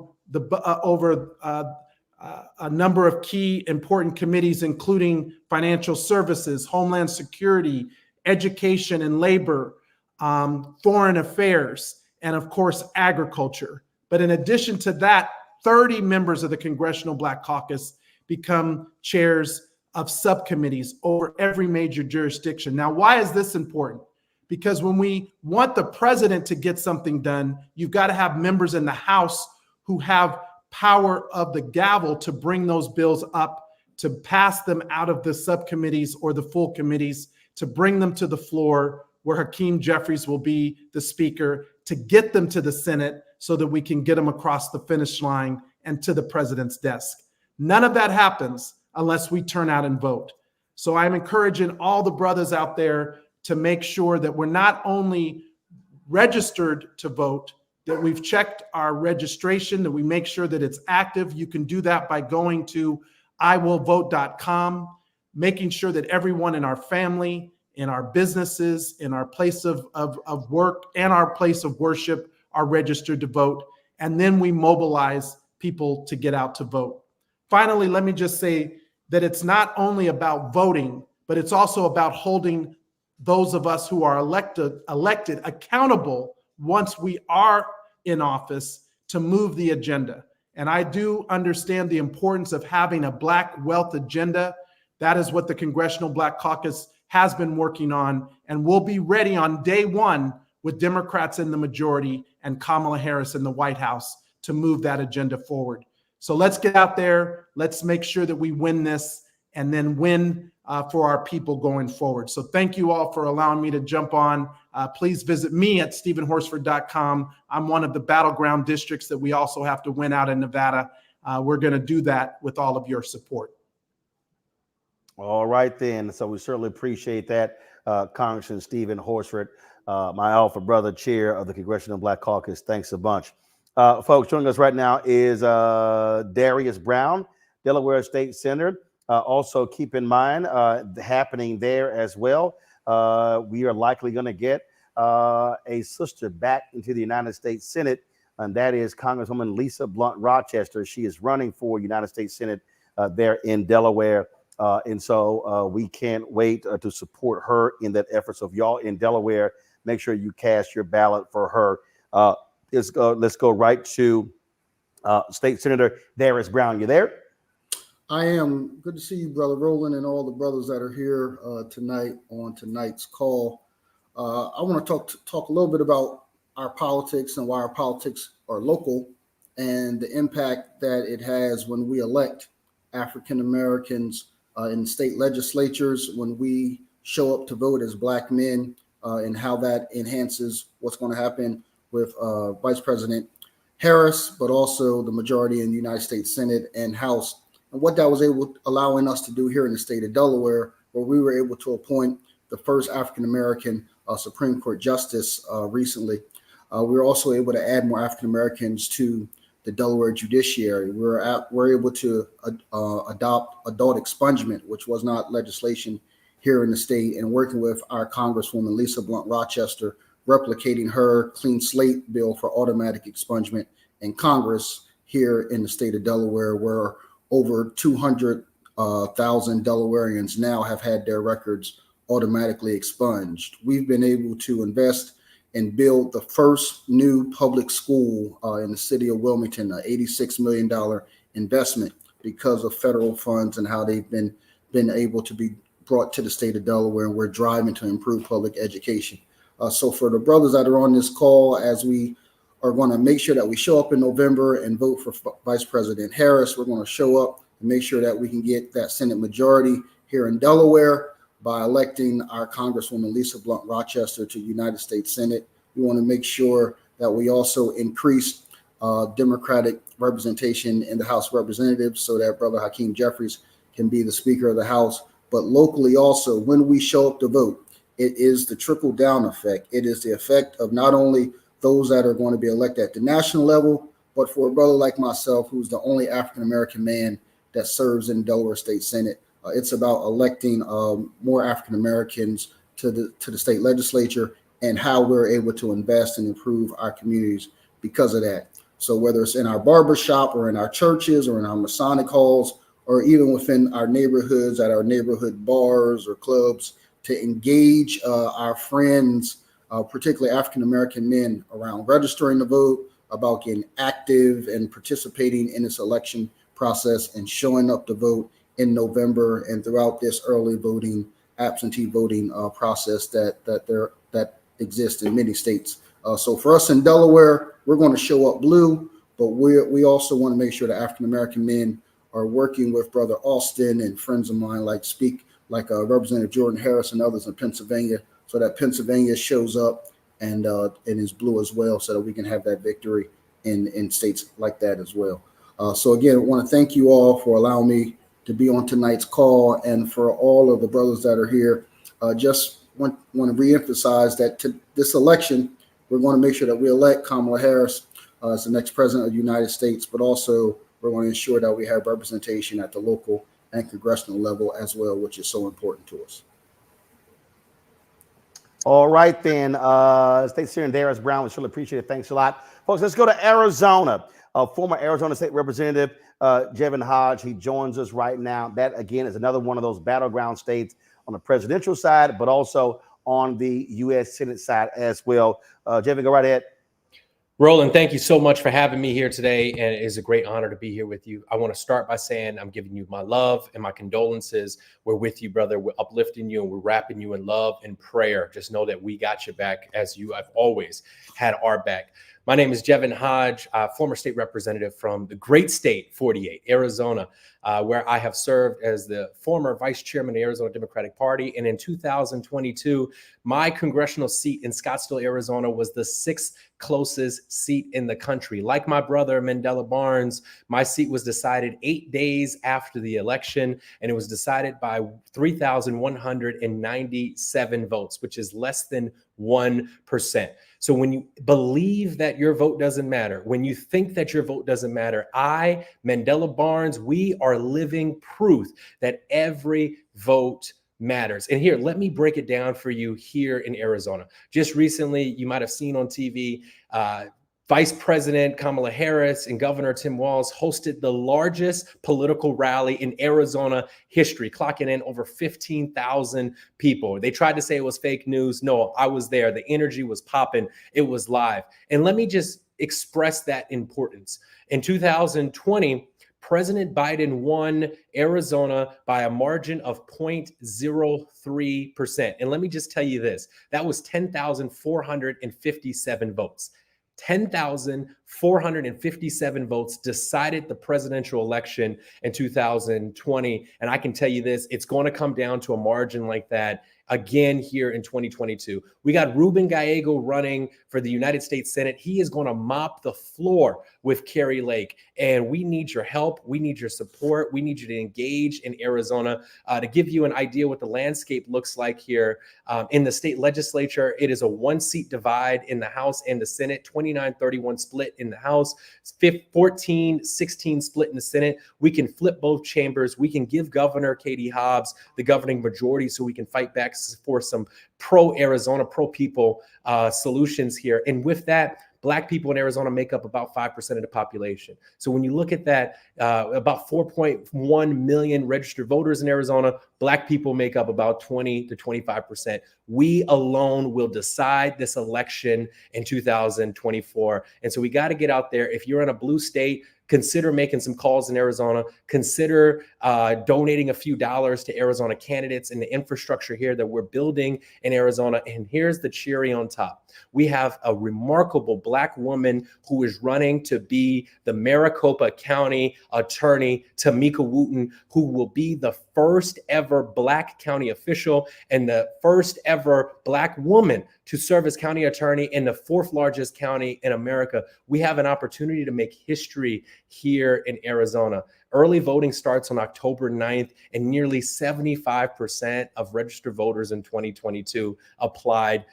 a number of key important committees, including financial services, homeland security, education and labor, foreign affairs, and of course, agriculture. But in addition to that, 30 members of the Congressional Black Caucus become chairs of subcommittees over every major jurisdiction. Now, why is this important? Because when we want the president to get something done, you've got to have members in the House who have power of the gavel to bring those bills up, to pass them out of the subcommittees or the full committees, to bring them to the floor where Hakeem Jeffries will be the speaker, to get them to the Senate so that we can get them across the finish line and to the president's desk. None of that happens unless we turn out and vote. So I'm encouraging all the brothers out there to make sure that we're not only registered to vote, that we've checked our registration, that we make sure that it's active. You can do that by going to iwillvote.com, making sure that everyone in our family, in our businesses, in our place of work, and our place of worship are registered to vote. And then we mobilize people to get out to vote. Finally, let me just say that it's not only about voting, but it's also about holding those of us who are elected accountable once we are in office to move the agenda. And I do understand the importance of having a Black wealth agenda. That is what the Congressional Black Caucus has been working on, and we'll be ready on day one with Democrats in the majority and Kamala Harris in the White House to move that agenda forward. So let's get out there. Let's make sure that we win this and then win for our people going forward. So thank you all for allowing me to jump on. Please visit me at stephenhorsford.com. I'm one of the battleground districts that we also have to win out in Nevada. We're going to do that with all of your support. All right, then. So we certainly appreciate that, Congressman Stephen Horsford, my alpha brother, chair of the Congressional Black Caucus. Thanks a bunch. Folks, joining us right now is Darius Brown, Delaware State Senator. Also, keep in mind, happening there as well, we are likely going to get a sister back into the United States Senate, and that is Congresswoman Lisa Blunt Rochester. She is running for United States Senate there in Delaware. And so we can't wait to support her in that effort. So if y'all in Delaware, make sure you cast your ballot for her. Let's go right to State Senator Darius Brown. You there? I am. Good to see you, Brother Roland, and all the brothers that are here tonight on tonight's call. I want to talk a little bit about our politics and why our politics are local and the impact that it has when we elect African Americans in state legislatures, when we show up to vote as Black men, and how that enhances what's going to happen with Vice President Harris, but also the majority in the United States Senate and House. And what that was allowing us to do here in the state of Delaware, where we were able to appoint the first African-American Supreme Court justice recently. We were also able to add more African-Americans to the Delaware judiciary. We're able to adopt adult expungement, which was not legislation here in the state, and working with our Congresswoman Lisa Blunt Rochester, replicating her clean slate bill for automatic expungement in Congress here in the state of Delaware, where over 200,000 Delawareans now have had their records automatically expunged. We've been able to invest and build the first new public school in the city of Wilmington, an $86 million investment because of federal funds and how they've been able to be brought to the state of Delaware, and we're driving to improve public education. So for the brothers that are on this call, as we are going to make sure that we show up in November and vote for Vice President Harris, we're going to show up and make sure that we can get that Senate majority here in Delaware by electing our Congresswoman Lisa Blunt Rochester to the United States Senate. We want to make sure that we also increase Democratic representation in the House of Representatives so that Brother Hakeem Jeffries can be the Speaker of the House. But locally also, when we show up to vote, it is the trickle-down effect. It is the effect of not only those that are going to be elected at the national level, but for a brother like myself, who's the only African-American man that serves in the Delaware State Senate. It's about electing more African-Americans to the state legislature and how we're able to invest and improve our communities because of that. So whether it's in our barbershop or in our churches or in our Masonic halls, or even within our neighborhoods, at our neighborhood bars or clubs, to engage our friends, particularly African-American men, around registering to vote, about getting active and participating in this election process and showing up to vote in November and throughout this early voting, absentee voting process that exists in many states. So for us in Delaware, we're going to show up blue, but we also want to make sure that African-American men are working with Brother Austin and friends of mine like Representative Jordan Harris and others in Pennsylvania, so that Pennsylvania shows up and is blue as well, so that we can have that victory in states like that as well. So again, I want to thank you all for allowing me to be on tonight's call, and for all of the brothers that are here. Just want to reemphasize that to this election, we're going to make sure that we elect Kamala Harris as the next president of the United States, but also we're going to ensure that we have representation at the local and congressional level as well, which is so important to us. All right, then. State Senator Darius Brown, we surely appreciate it. Thanks a lot. Folks, let's go to Arizona. Former Arizona State Representative Jevin Hodge, he joins us right now. That, again, is another one of those battleground states on the presidential side, but also on the U.S. Senate side as well. Jevin, go right ahead. Roland, thank you so much for having me here today, and it is a great honor to be here with you. I want to start by saying I'm giving you my love and my condolences. We're with you, brother. We're uplifting you, and we're wrapping you in love and prayer. Just know that we got your back, as you have always had our back. My name is Jevin Hodge, former state representative from the great state 48, Arizona, where I have served as the former vice chairman of the Arizona Democratic Party. And in 2022, my congressional seat in Scottsdale, Arizona was the 6th closest seat in the country. Like my brother, Mandela Barnes, my seat was decided 8 days after the election, and it was decided by 3,197 votes, which is less than 1%. So when you believe that your vote doesn't matter, when you think that your vote doesn't matter, I, Mandela Barnes, we are living proof that every vote matters. And here, let me break it down for you here in Arizona. Just recently, you might have seen on TV, Vice President Kamala Harris and Governor Tim Walz hosted the largest political rally in Arizona history, clocking in over 15,000 people. They tried to say it was fake news. No, I was there. The energy was popping. It was live. And let me just express that importance. In 2020, President Biden won Arizona by a margin of 0.03%. And let me just tell you this, that was 10,457 votes. 10,457 votes decided the presidential election in 2020. And I can tell you this, it's going to come down to a margin like that again here in 2022. We got Ruben Gallego running for the United States Senate. He is going to mop the floor with Kari Lake. And we need your help. We need your support. We need you to engage in Arizona. To give you an idea what the landscape looks like here in the state legislature, it is a 1-seat divide in the House and the Senate, 29-31 split in the House, 14-16 split in the Senate. We can flip both chambers. We can give Governor Katie Hobbs the governing majority so we can fight back for some pro-Arizona, pro-people solutions here. And with that, Black people in Arizona make up about 5% of the population. So when you look at that, about 4.1 million registered voters in Arizona, Black people make up about 20 to 25%. We alone will decide this election in 2024. And so we got to get out there. If you're in a blue state, consider making some calls in Arizona. Consider donating a few dollars to Arizona candidates and the infrastructure here that we're building in Arizona. And here's the cherry on top. We have a remarkable Black woman who is running to be the Maricopa County Attorney, Tamika Wooten, who will be the first ever Black county official and the first ever Black woman to serve as county attorney in the 4th largest county in America. We have an opportunity to make history here in Arizona. Early voting starts on October 9th, and nearly 75% of registered voters in 2022 applied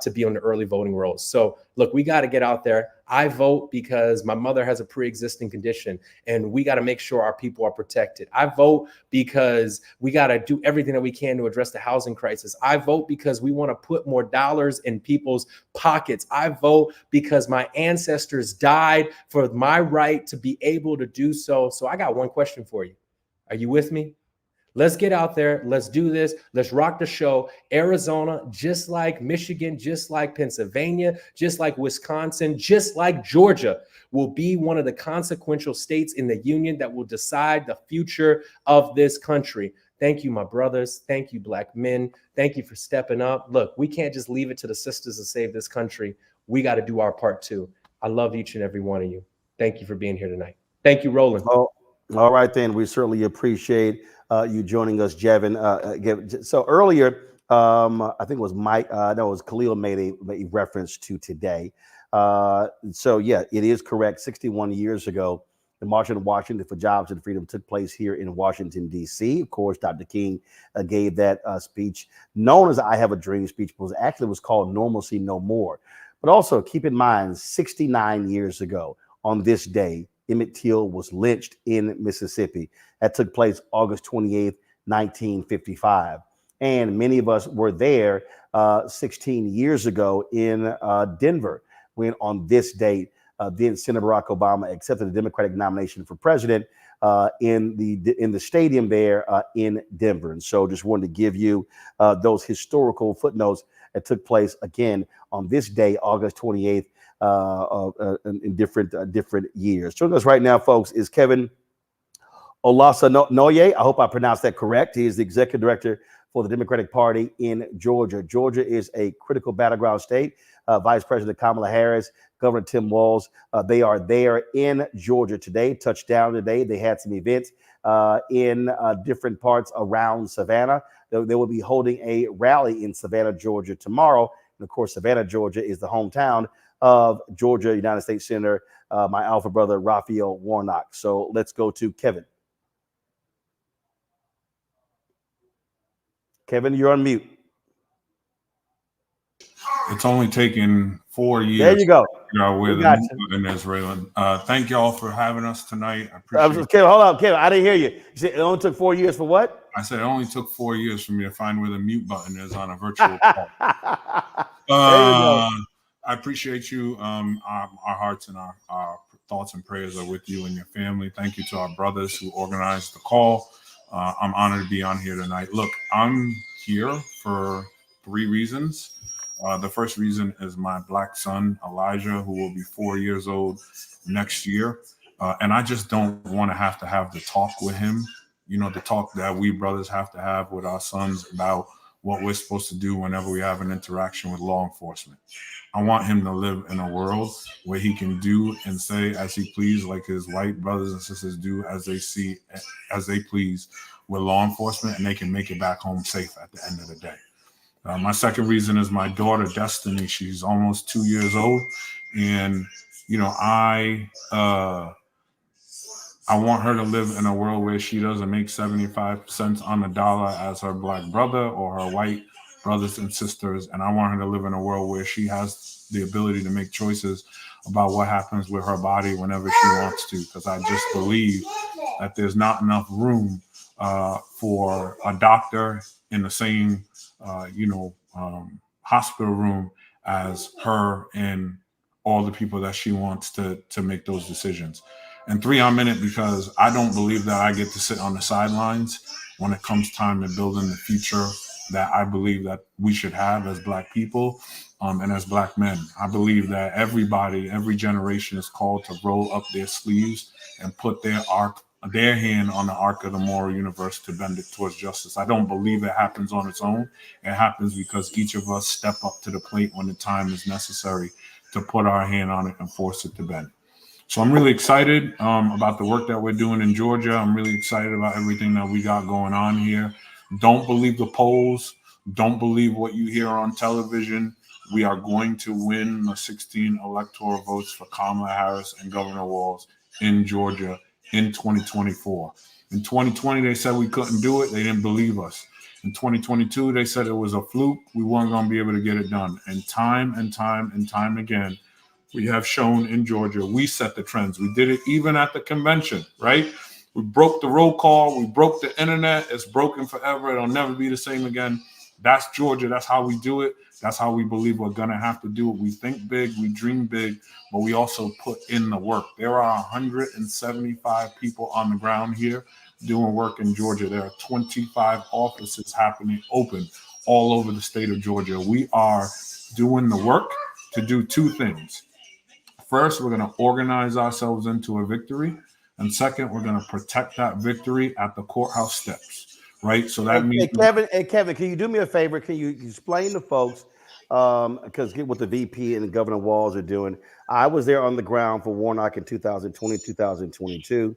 to be on the early voting rolls. So look, we got to get out there. I vote because my mother has a pre-existing condition, and we got to make sure our people are protected. I vote because we got to do everything that we can to address the housing crisis. I vote because we want to put more dollars in people's pockets. I vote because my ancestors died for my right to be able to do so. So I got one question for you. Are you with me? Let's get out there. Let's do this. Let's rock the show. Arizona, just like Michigan, just like Pennsylvania, just like Wisconsin, just like Georgia, will be one of the consequential states in the union that will decide the future of this country. Thank you, my brothers. Thank you, Black men. Thank you for stepping up. Look, we can't just leave it to the sisters to save this country. We got to do our part too. I love each and every one of you. Thank you for being here tonight. Thank you, Roland. Oh, all right, then. We certainly appreciate you joining us, Jevin. So earlier, I think it was Mike, no, it was Khalil made a reference to today. So yeah, it is correct. 61 years ago, the March on Washington for Jobs and Freedom took place here in Washington, D.C. Of course, Dr. King gave that speech known as I Have a Dream speech, but actually was called Normalcy No More. But also keep in mind, 69 years ago on this day, Emmett Till was lynched in Mississippi. That took place August 28th, 1955. And many of us were there 16 years ago in Denver, when on this date, then Senator Barack Obama accepted the Democratic nomination for president in the stadium there in Denver. And so just wanted to give you those historical footnotes that took place again on this day, August 28th, in different years. Joining us right now, folks, is Kevin Olasanoye. I hope I pronounced that correct. He is the executive director for the Democratic Party in Georgia. Georgia is a critical battleground state. Vice President Kamala Harris, Governor Tim Walz, they are there in Georgia today, touched down today. They had some events in different parts around Savannah. They will be holding a rally in Savannah, Georgia tomorrow. And of course, Savannah, Georgia is the hometown of Georgia United States Senator, my alpha brother, Raphael Warnock. So let's go to Kevin. Kevin, you're on mute. It's only taken 4 years. There you go. Where the movement in Israel. Thank y'all for having us tonight. I appreciate it. Kevin, hold on, Kevin. I didn't hear you. You said it only took 4 years for what? I said it only took 4 years for me to find where the mute button is on a virtual call. I appreciate you. Our hearts and our thoughts and prayers are with you and your family. Thank you to our brothers who organized the call. I'm honored to be on here tonight. Look, I'm here for 3 reasons. The first reason is my Black son, Elijah, who will be 4 years old next year. And I just don't want to have the talk with him, the talk that we brothers have to have with our sons about what we're supposed to do whenever we have an interaction with law enforcement. I want him to live in a world where he can do and say as he please, like his white brothers and sisters do as they please with law enforcement, and they can make it back home safe at the end of the day. My second reason is my daughter, Destiny. She's almost 2 years old. And, I want her to live in a world where she doesn't make 75 cents on the dollar as her Black brother or her white brothers and sisters. And I want her to live in a world where she has the ability to make choices about what happens with her body whenever she wants to. Because I just believe that there's not enough room for a doctor in the same hospital room as her and all the people that she wants to make those decisions. And 3, I'm in it because I don't believe that I get to sit on the sidelines when it comes time to building the future that I believe that we should have as Black people. And as Black men, I believe that everybody, every generation is called to roll up their sleeves and put their hand on the arc of the moral universe to bend it towards justice. I don't believe it happens on its own. It happens because each of us step up to the plate when the time is necessary to put our hand on it and force it to bend. So I'm really excited about the work that we're doing in Georgia. I'm really excited about everything that we got going on here. Don't believe the polls. Don't believe what you hear on television. We are going to win the 16 electoral votes for Kamala Harris and Governor Walz in Georgia in 2024. In 2020, they said we couldn't do it. They didn't believe us. In 2022, they said it was a fluke. We weren't going to be able to get it done. And time again, we have shown in Georgia, we set the trends. We did it even at the convention, right? We broke the roll call. We broke the internet. It's broken forever. It'll never be the same again. That's Georgia. That's how we do it. That's how we believe we're going to have to do it. We think big, we dream big, but we also put in the work. There are 175 people on the ground here doing work in Georgia. There are 25 offices happening open all over the state of Georgia. We are doing the work to do two things. First, we're going to organize ourselves into a victory. And second, we're going to protect that victory at the courthouse steps, right? So that means... Kevin, can you do me a favor? Can you explain to folks, because get what the VP and Governor Walz are doing. I was there on the ground for Warnock in 2020, 2022,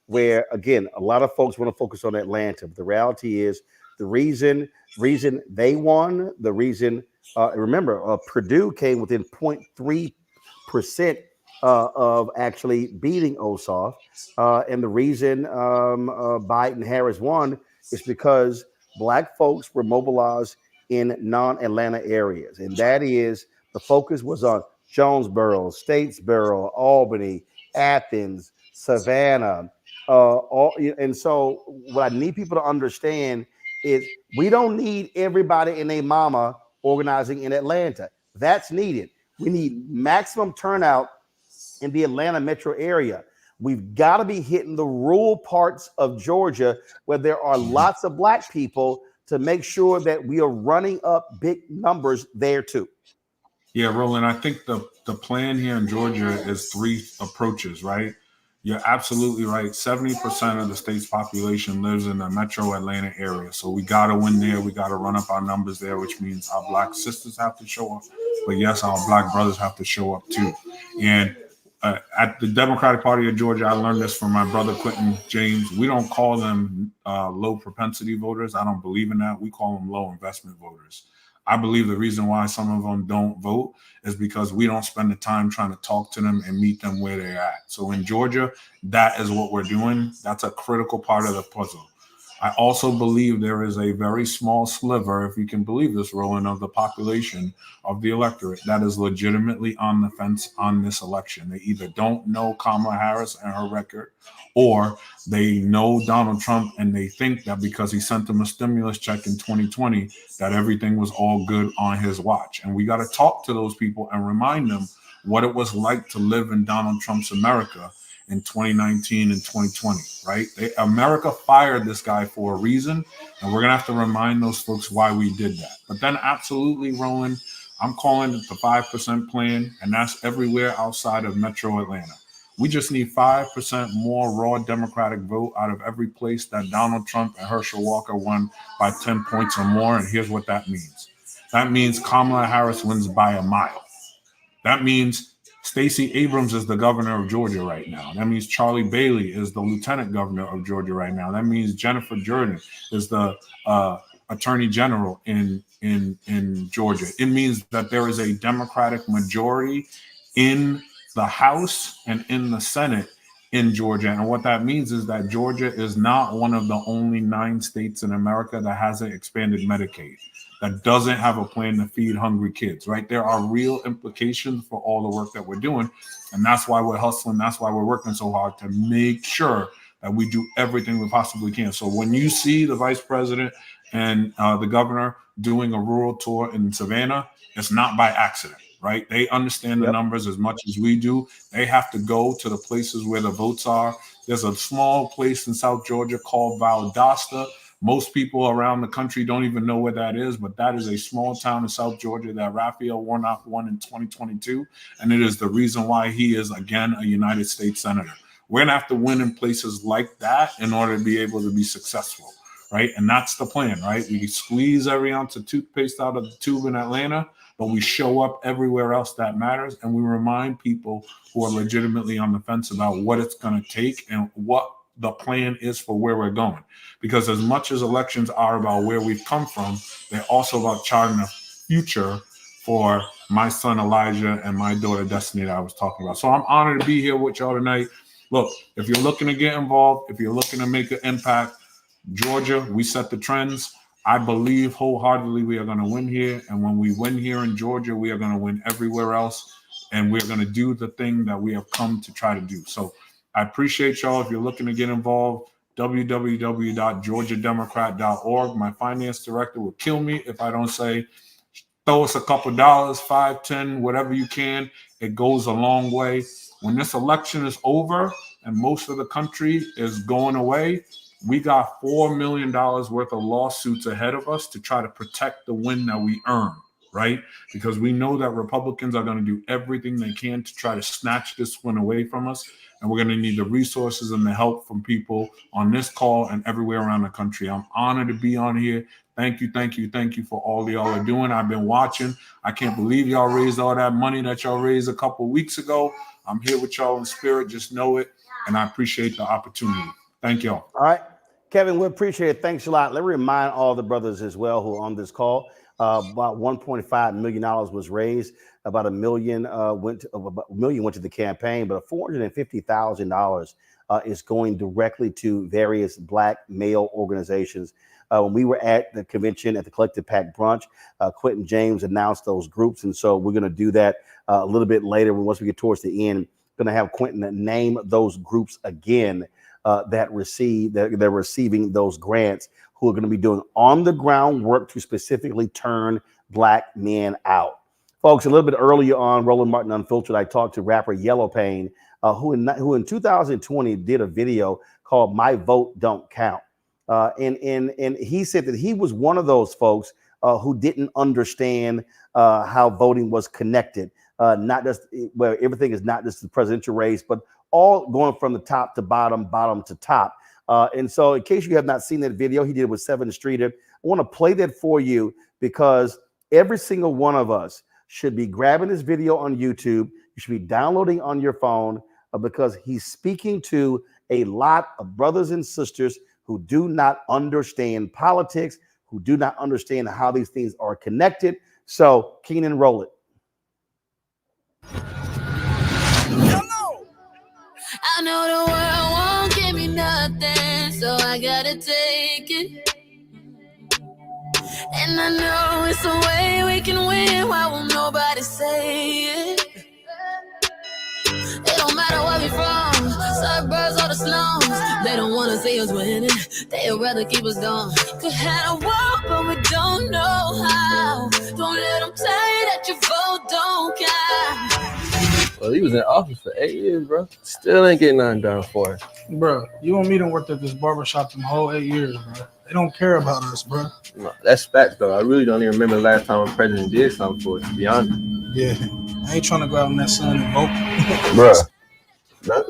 where, again, a lot of folks want to focus on Atlanta. But the reality is the reason they won, the reason, remember, Purdue came within 0.3% of actually beating Ossoff. And the reason Biden-Harris won is because Black folks were mobilized in non-Atlanta areas. And that is, the focus was on Jonesboro, Statesboro, Albany, Athens, Savannah. And so what I need people to understand is we don't need everybody and their mama organizing in Atlanta. That's needed. We need maximum turnout in the Atlanta metro area. We've got to be hitting the rural parts of Georgia where there are lots of Black people to make sure that we are running up big numbers there too. Yeah, Roland, I think the plan here in Georgia is three approaches, right? You're absolutely right. 70% of the state's population lives in the metro Atlanta area. So we got to win there. We got to run up our numbers there, which means our Black sisters have to show up. But yes, our Black brothers have to show up too. And at the Democratic Party of Georgia, I learned this from my brother, Quentin James. We don't call them low propensity voters. I don't believe in that. We call them low investment voters. I believe the reason why some of them don't vote is because we don't spend the time trying to talk to them and meet them where they're at. So in Georgia, that is what we're doing. That's a critical part of the puzzle. I also believe there is a very small sliver, if you can believe this, Roland, of the population of the electorate that is legitimately on the fence on this election. They either don't know Kamala Harris and her record, or they know Donald Trump and they think that because he sent them a stimulus check in 2020, that everything was all good on his watch. And we got to talk to those people and remind them what it was like to live in Donald Trump's America in 2019 and 2020, right? America fired this guy for a reason, and we're gonna have to remind those folks why we did that. But then absolutely, Roland, I'm calling it the 5% plan, and that's everywhere outside of Metro Atlanta. We just need 5% more raw Democratic vote out of every place that Donald Trump and Herschel Walker won by 10 points or more, and here's what that means. That means Kamala Harris wins by a mile. That means Stacey Abrams is the governor of Georgia right now. That means Charlie Bailey is the lieutenant governor of Georgia right now. That means Jennifer Jordan is the attorney general in Georgia. It means that there is a Democratic majority in the House and in the Senate in Georgia. And what that means is that Georgia is not one of the only 9 states in America that hasn't expanded Medicaid, that doesn't have a plan to feed hungry kids, right? There are real implications for all the work that we're doing. And that's why we're hustling. That's why we're working so hard to make sure that we do everything we possibly can. So when you see the vice president and the governor doing a rural tour in Savannah, it's not by accident, right? They understand the numbers as much as we do. They have to go to the places where the votes are. There's a small place in South Georgia called Valdosta. Most people around the country don't even know where that is, but that is a small town in South Georgia that Raphael Warnock won in 2022, and it is the reason why he is, again, a United States Senator. We're going to have to win in places like that in order to be able to be successful, right? And that's the plan, right? We squeeze every ounce of toothpaste out of the tube in Atlanta, but we show up everywhere else that matters, and we remind people who are legitimately on the fence about what it's going to take and what the plan is for where we're going. Because as much as elections are about where we've come from, they're also about charting a future for my son Elijah and my daughter Destiny that I was talking about. So I'm honored to be here with y'all tonight. Look, if you're looking to get involved, if you're looking to make an impact, Georgia, we set the trends. I believe wholeheartedly we are going to win here. And when we win here in Georgia, we are going to win everywhere else. And we're going to do the thing that we have come to try to do. So I appreciate y'all. If you're looking to get involved, www.georgiademocrat.org. My finance director will kill me if I don't say, throw us a couple dollars, 5, 10, whatever you can. It goes a long way. When this election is over and most of the country is going away, we got $4 million worth of lawsuits ahead of us to try to protect the win that we earn, right? Because we know that Republicans are going to do everything they can to try to snatch this win away from us. And we're going to need the resources and the help from people on this call and everywhere around the country. I'm honored to be on here. Thank you for all y'all are doing. I've been watching. I can't believe y'all raised all that money that y'all raised a couple weeks ago. I'm here with y'all in spirit. Just know it. And I appreciate the opportunity. Thank y'all. All right. Kevin, we appreciate it. Thanks a lot. Let me remind all the brothers as well who are on this call. About $1.5 million was raised. About $1 million went to the campaign, but $450,000 is going directly to various Black male organizations. When we were at the convention at the Collective PAC brunch, Quentin James announced those groups, and so we're going to do that a little bit later. Once we get towards the end, going to have Quentin name those groups again that they're receiving those grants, who are going to be doing on the ground work to specifically turn Black men out. Folks, a little bit earlier on Roland Martin Unfiltered, I talked to rapper Yellow Pain, who in 2020 did a video called "My Vote Don't Count," and he said that he was one of those folks who didn't understand how voting was connected, not just where everything is not just the presidential race, but all going from the top to bottom, bottom to top. And so, in case you have not seen that video, he did it with 7th Streeter. I want to play that for you because every single one of us should be grabbing this video on YouTube. You should be downloading on your phone because he's speaking to a lot of brothers and sisters who do not understand politics, who do not understand how these things are connected. So, Keenan, roll it. I know the world won't give me nothing, so I gotta take it. And I know it's a way we can win. Why won't nobody say it? It don't matter where we from, suburbs or the slums. They don't wanna see us winning, they'd rather keep us down. Could have a walk, but we don't know how. Don't let them tell you that your vote don't count. Well, he was in office for 8 years, bro. Still ain't getting nothing done for it. Bro, you and me done worked at this barbershop them whole 8 years, bro. They don't care about us, bro. No, that's facts, though. I really don't even remember the last time a president did something for us, to be honest. Yeah, I ain't trying to go out in that sun and vote. Bro,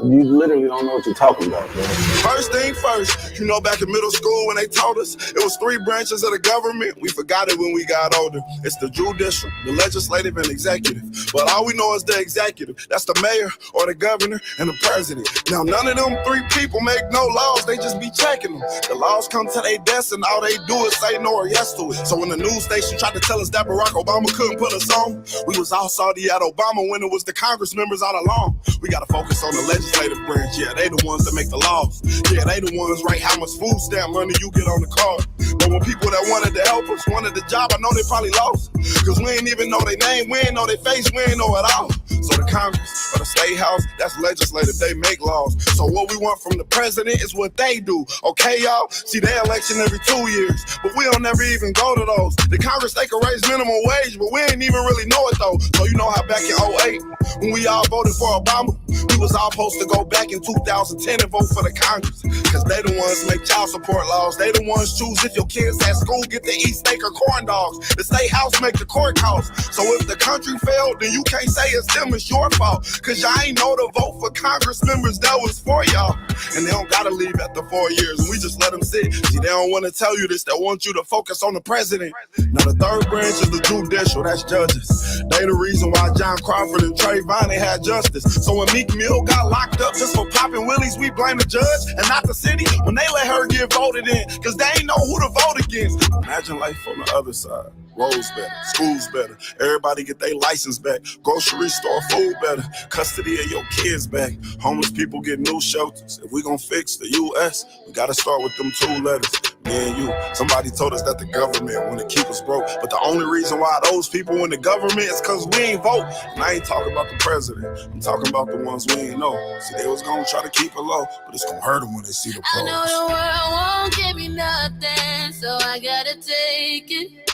you literally don't know what you're talking about, man. First thing first, you know, back in middle school when they taught us it was 3 branches of the government. We forgot it when we got older. It's the judicial, the legislative, and executive. But all we know is the executive. That's the mayor or the governor and the president. Now, none of them 3 people make no laws. They just be checking them. The laws come to their desk and all they do is say no or yes to it. So when the news station tried to tell us that Barack Obama couldn't put us on, we was all salty at Obama when it was the Congress members all along. We got to focus on the legislative branch. Yeah, they the ones that make the laws. Yeah, they the ones write how much food stamp money you get on the card. But when people that wanted to help us wanted the job, I know they probably lost. Cause we ain't even know their name, we ain't know their face, we ain't know it all. So the Congress or the State House, that's legislative, they make laws. So what we want from the president is what they do. Okay, y'all? See, they election every 2 years, but we don't never even go to those. The Congress, they can raise minimum wage, but we ain't even really know it though. So you know how back in 08, when we all voted for Obama, we was all supposed to go back in 2010 and vote for the Congress. Cause they the ones make child support laws. They the ones choose if your kids at school get to eat steak or corn dogs. The State House make the court costs. So if the country failed, then you can't say it's them, it's your fault. Cause y'all ain't know to vote for Congress members that was for y'all. And they don't gotta leave after 4 years, and we just let them sit. See, they don't wanna tell you this, they want you to focus on the president. Now the third branch is the judicial, that's judges. They the reason why John Crawford and Trayvon ain't had justice. So when Meek Mill got locked up just for popping willies, we blame the judge and not the city when they let her get voted in, cause they ain't know who to vote against. Imagine life on the other side. Roads better, schools better, everybody get their license back, grocery store food better, custody of your kids back, homeless people get new shelters. If we gon' fix the U.S., we gotta start with them 2 letters. Me and you. Somebody told us that the government wanna keep us broke, but the only reason why those people in the government is cause we ain't vote. And I ain't talking about the president, I'm talking about the ones we ain't know. See, they was gonna try to keep it low, but it's gonna hurt them when they see the pros. I know the world won't give me nothing, so I gotta take it.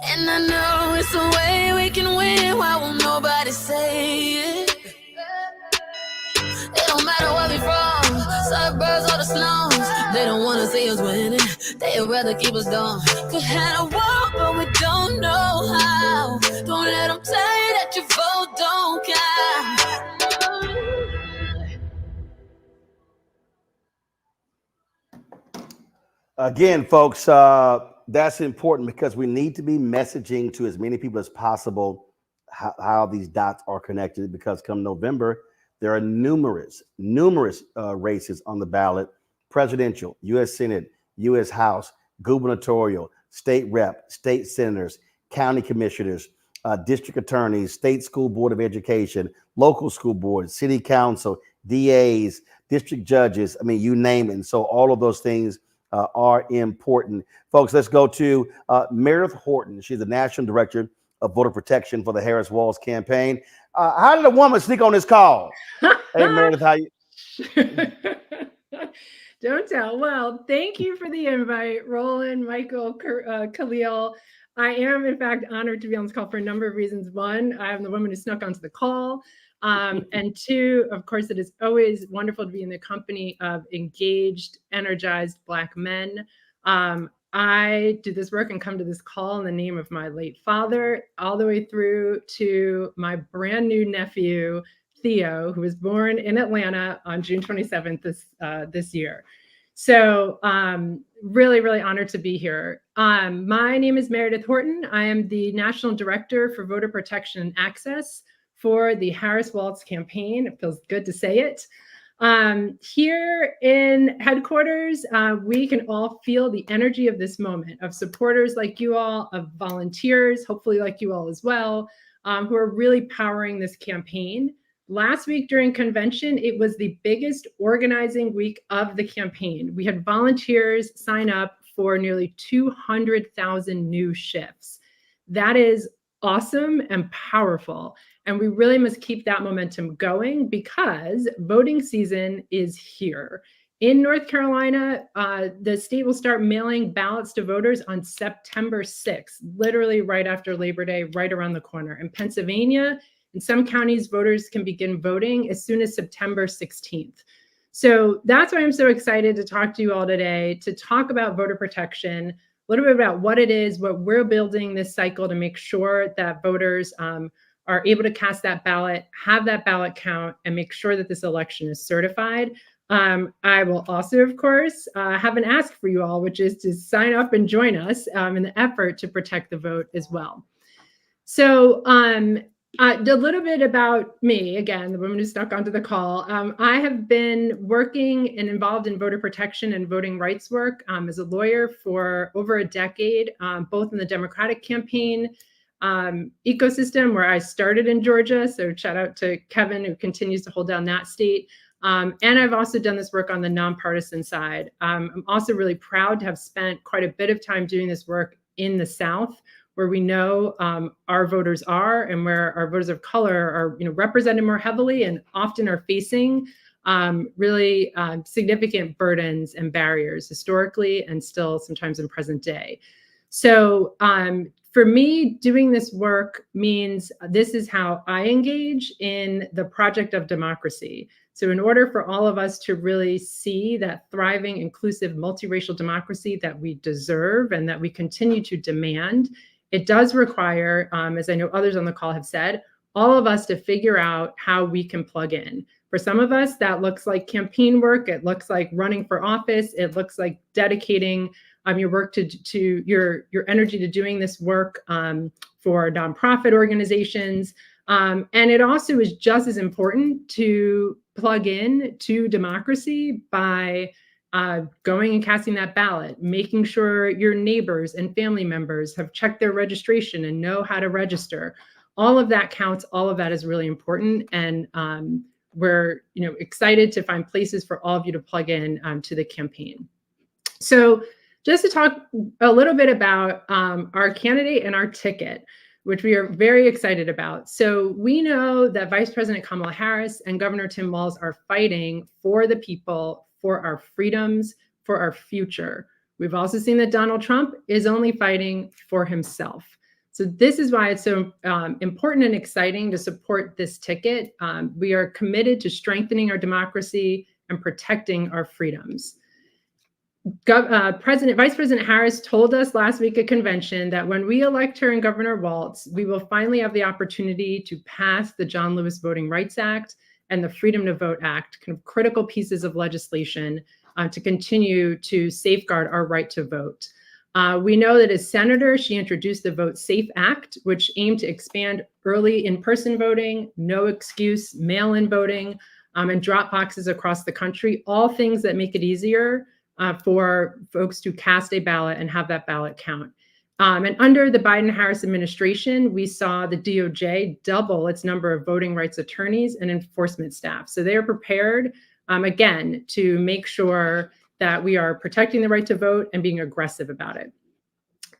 And I know it's a way we can win. Why won't nobody say it? It don't matter where we from, suburbs or the slums. They don't wanna see us winning, they'd rather keep us down. Could have a war, but we don't know how. Don't let them tell you that your vote don't count. Again, folks, that's important because we need to be messaging to as many people as possible how these dots are connected, because come November, there are numerous races on the ballot: presidential, U.S. Senate, U.S. House, gubernatorial, state rep, state senators, county commissioners, district attorneys, state school board of education, local school boards, city council, DAs, district judges. I mean, you name it. And so all of those things are important. Folks, let's go to Meredith Horton. She's the National Director of Voter Protection for the Harris-Walz campaign. How did a woman sneak on this call? Hey, Meredith, how you? Don't tell. Well, thank you for the invite, Roland, Michael, Khalil. I am, in fact, honored to be on this call for a number of reasons. One, I am the woman who snuck onto the call. And two, of course, it is always wonderful to be in the company of engaged, energized Black men. I do this work and come to this call in the name of my late father, all the way through to my brand new nephew, Theo, who was born in Atlanta on June 27th this year. So really, really honored to be here. My name is Meredith Horton. I am the National Director for Voter Protection and Access for the Harris-Walz campaign. It feels good to say it. Here in headquarters, we can all feel the energy of this moment, of supporters like you all, of volunteers, hopefully like you all as well, who are really powering this campaign. Last week during convention, it was the biggest organizing week of the campaign. We had volunteers sign up for nearly 200,000 new shifts. That is awesome and powerful. And we really must keep that momentum going because voting season is here. In North Carolina, the state will start mailing ballots to voters on September 6th, literally right after Labor Day, right around the corner. In Pennsylvania, in some counties, voters can begin voting as soon as September 16th. So that's why I'm so excited to talk to you all today, to talk about voter protection, a little bit about what it is, what we're building this cycle to make sure that voters are able to cast that ballot, have that ballot count, and make sure that this election is certified. I will also, of course, have an ask for you all, which is to sign up and join us in the effort to protect the vote as well. So a little bit about me, again, the woman who stuck onto the call. I have been working and involved in voter protection and voting rights work as a lawyer for over a decade, both in the Democratic campaign ecosystem where I started in Georgia. So shout out to Kevin, who continues to hold down that state, And I've also done this work on the nonpartisan side. I'm also really proud to have spent quite a bit of time doing this work in the South, where we know our voters are and where our voters of color are represented more heavily and often are facing really significant burdens and barriers historically and still sometimes in present day. So for me, doing this work means this is how I engage in the project of democracy. So in order for all of us to really see that thriving, inclusive, multiracial democracy that we deserve and that we continue to demand, it does require, as I know others on the call have said, all of us to figure out how we can plug in. For some of us, that looks like campaign work. It looks like running for office. It looks like dedicating your work to your energy to doing this work for nonprofit organizations. And it also is just as important to plug in to democracy by going and casting that ballot, making sure your neighbors and family members have checked their registration and know how to register. All of that counts. All of that is really important. And we're excited to find places for all of you to plug in to the campaign. So just to talk a little bit about our candidate and our ticket, which we are very excited about. So we know that Vice President Kamala Harris and Governor Tim Walz are fighting for the people, for our freedoms, for our future. We've also seen that Donald Trump is only fighting for himself. So this is why it's so important and exciting to support this ticket. We are committed to strengthening our democracy and protecting our freedoms. Vice President Harris told us last week at convention that when we elect her and Governor Walz, we will finally have the opportunity to pass the John Lewis Voting Rights Act and the Freedom to Vote Act, kind of critical pieces of legislation to continue to safeguard our right to vote. We know that as senator, she introduced the Vote Safe Act, which aimed to expand early in-person voting, no excuse, mail-in voting, and drop boxes across the country, all things that make it easier for folks to cast a ballot and have that ballot count. And under the Biden-Harris administration, we saw the DOJ double its number of voting rights attorneys and enforcement staff. So they are prepared, again, to make sure that we are protecting the right to vote and being aggressive about it.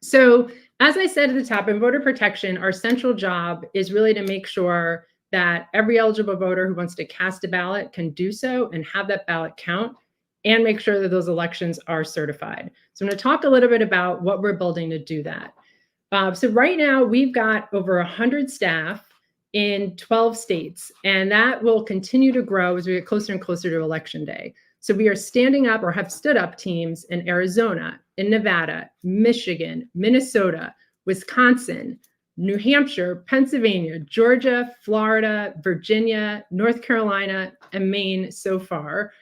So as I said at the top, in voter protection, our central job is really to make sure that every eligible voter who wants to cast a ballot can do so and have that ballot count, and make sure that those elections are certified. So I'm going to talk a little bit about what we're building to do that. So right now, we've got over 100 staff in 12 states, and that will continue to grow as we get closer and closer to Election Day. So we are standing up or have stood up teams in Arizona, in Nevada, Michigan, Minnesota, Wisconsin, New Hampshire, Pennsylvania, Georgia, Florida, Virginia, North Carolina, and Maine so far.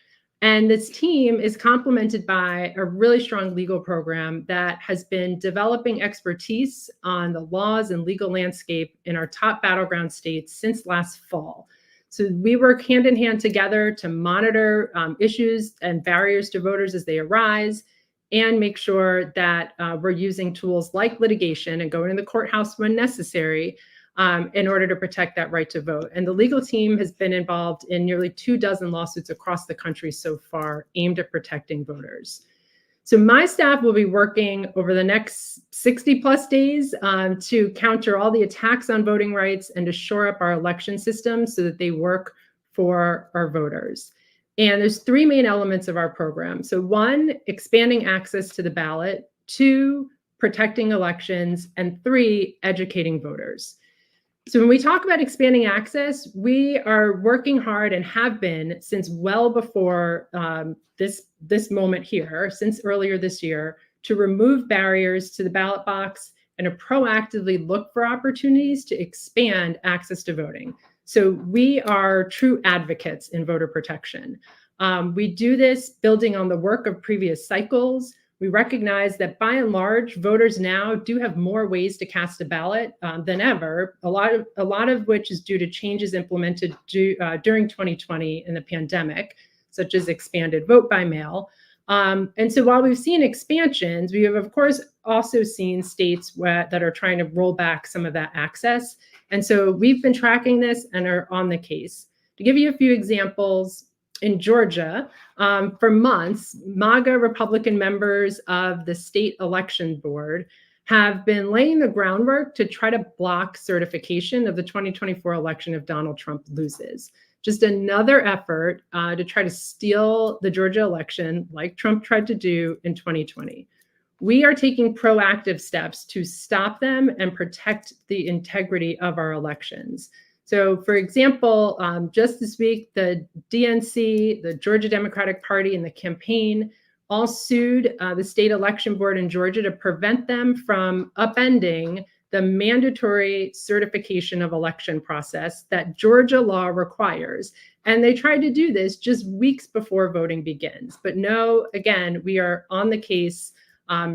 And this team is complemented by a really strong legal program that has been developing expertise on the laws and legal landscape in our top battleground states since last fall. So we work hand in hand together to monitor issues and barriers to voters as they arise, and make sure that we're using tools like litigation and going to the courthouse when necessary in order to protect that right to vote. And the legal team has been involved in nearly 24 lawsuits across the country so far aimed at protecting voters. So my staff will be working over the next 60 plus days to counter all the attacks on voting rights and to shore up our election system so that they work for our voters. And there's three main elements of our program. So one, expanding access to the ballot, two, protecting elections, and three, educating voters. So when we talk about expanding access, we are working hard and have been since well before this moment here, since earlier this year, to remove barriers to the ballot box and to proactively look for opportunities to expand access to voting. So we are true advocates in voter protection. We do this building on the work of previous cycles. We recognize that by and large, voters now do have more ways to cast a ballot than ever, a lot of which is due to changes implemented during 2020 in the pandemic, such as expanded vote by mail. And so while we've seen expansions, we have, of course, also seen states that are trying to roll back some of that access. And so we've been tracking this and are on the case. To give you a few examples, in Georgia, for months, MAGA Republican members of the state election board have been laying the groundwork to try to block certification of the 2024 election if Donald Trump loses. Just another effort to try to steal the Georgia election like Trump tried to do in 2020. We are taking proactive steps to stop them and protect the integrity of our elections. So, for example, just this week, the DNC, the Georgia Democratic Party, and the campaign all sued the state election board in Georgia to prevent them from upending the mandatory certification of election process that Georgia law requires. And they tried to do this just weeks before voting begins. But no, again, we are on the case,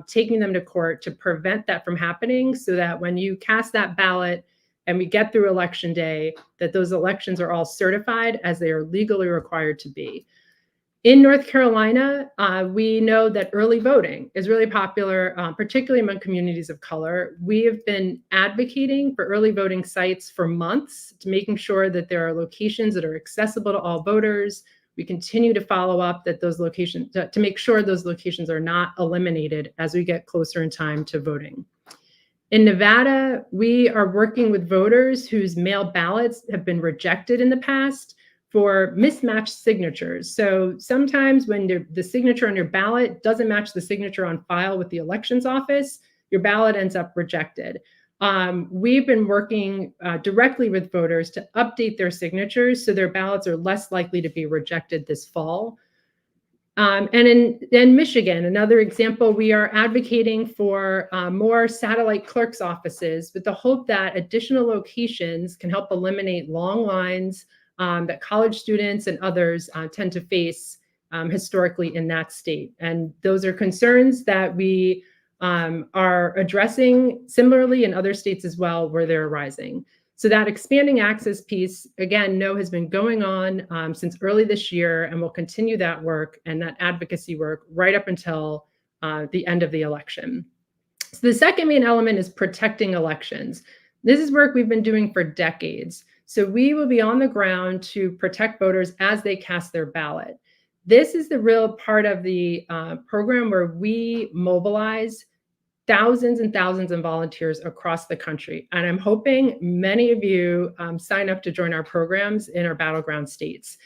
taking them to court to prevent that from happening so that when you cast that ballot and we get through election day, that those elections are all certified as they are legally required to be. In North Carolina, we know that early voting is really popular, particularly among communities of color. We have been advocating for early voting sites for months, to making sure that there are locations that are accessible to all voters. We continue to follow up that those locations, to make sure those locations are not eliminated as we get closer in time to voting. In Nevada, we are working with voters whose mail ballots have been rejected in the past for mismatched signatures. So sometimes when the signature on your ballot doesn't match the signature on file with the elections office, your ballot ends up rejected. We've been working directly with voters to update their signatures so their ballots are less likely to be rejected this fall. And in Michigan, another example, we are advocating for more satellite clerk's offices with the hope that additional locations can help eliminate long lines that college students and others tend to face historically in that state. And those are concerns that we are addressing similarly in other states as well where they're arising. So that expanding access piece, again, has been going on since early this year, and we'll continue that work and that advocacy work right up until the end of the election. So the second main element is protecting elections. This is work we've been doing for decades. So we will be on the ground to protect voters as they cast their ballot. This is the real part of the program where we mobilize thousands and thousands of volunteers across the country. And I'm hoping many of you sign up to join our programs in our battleground states.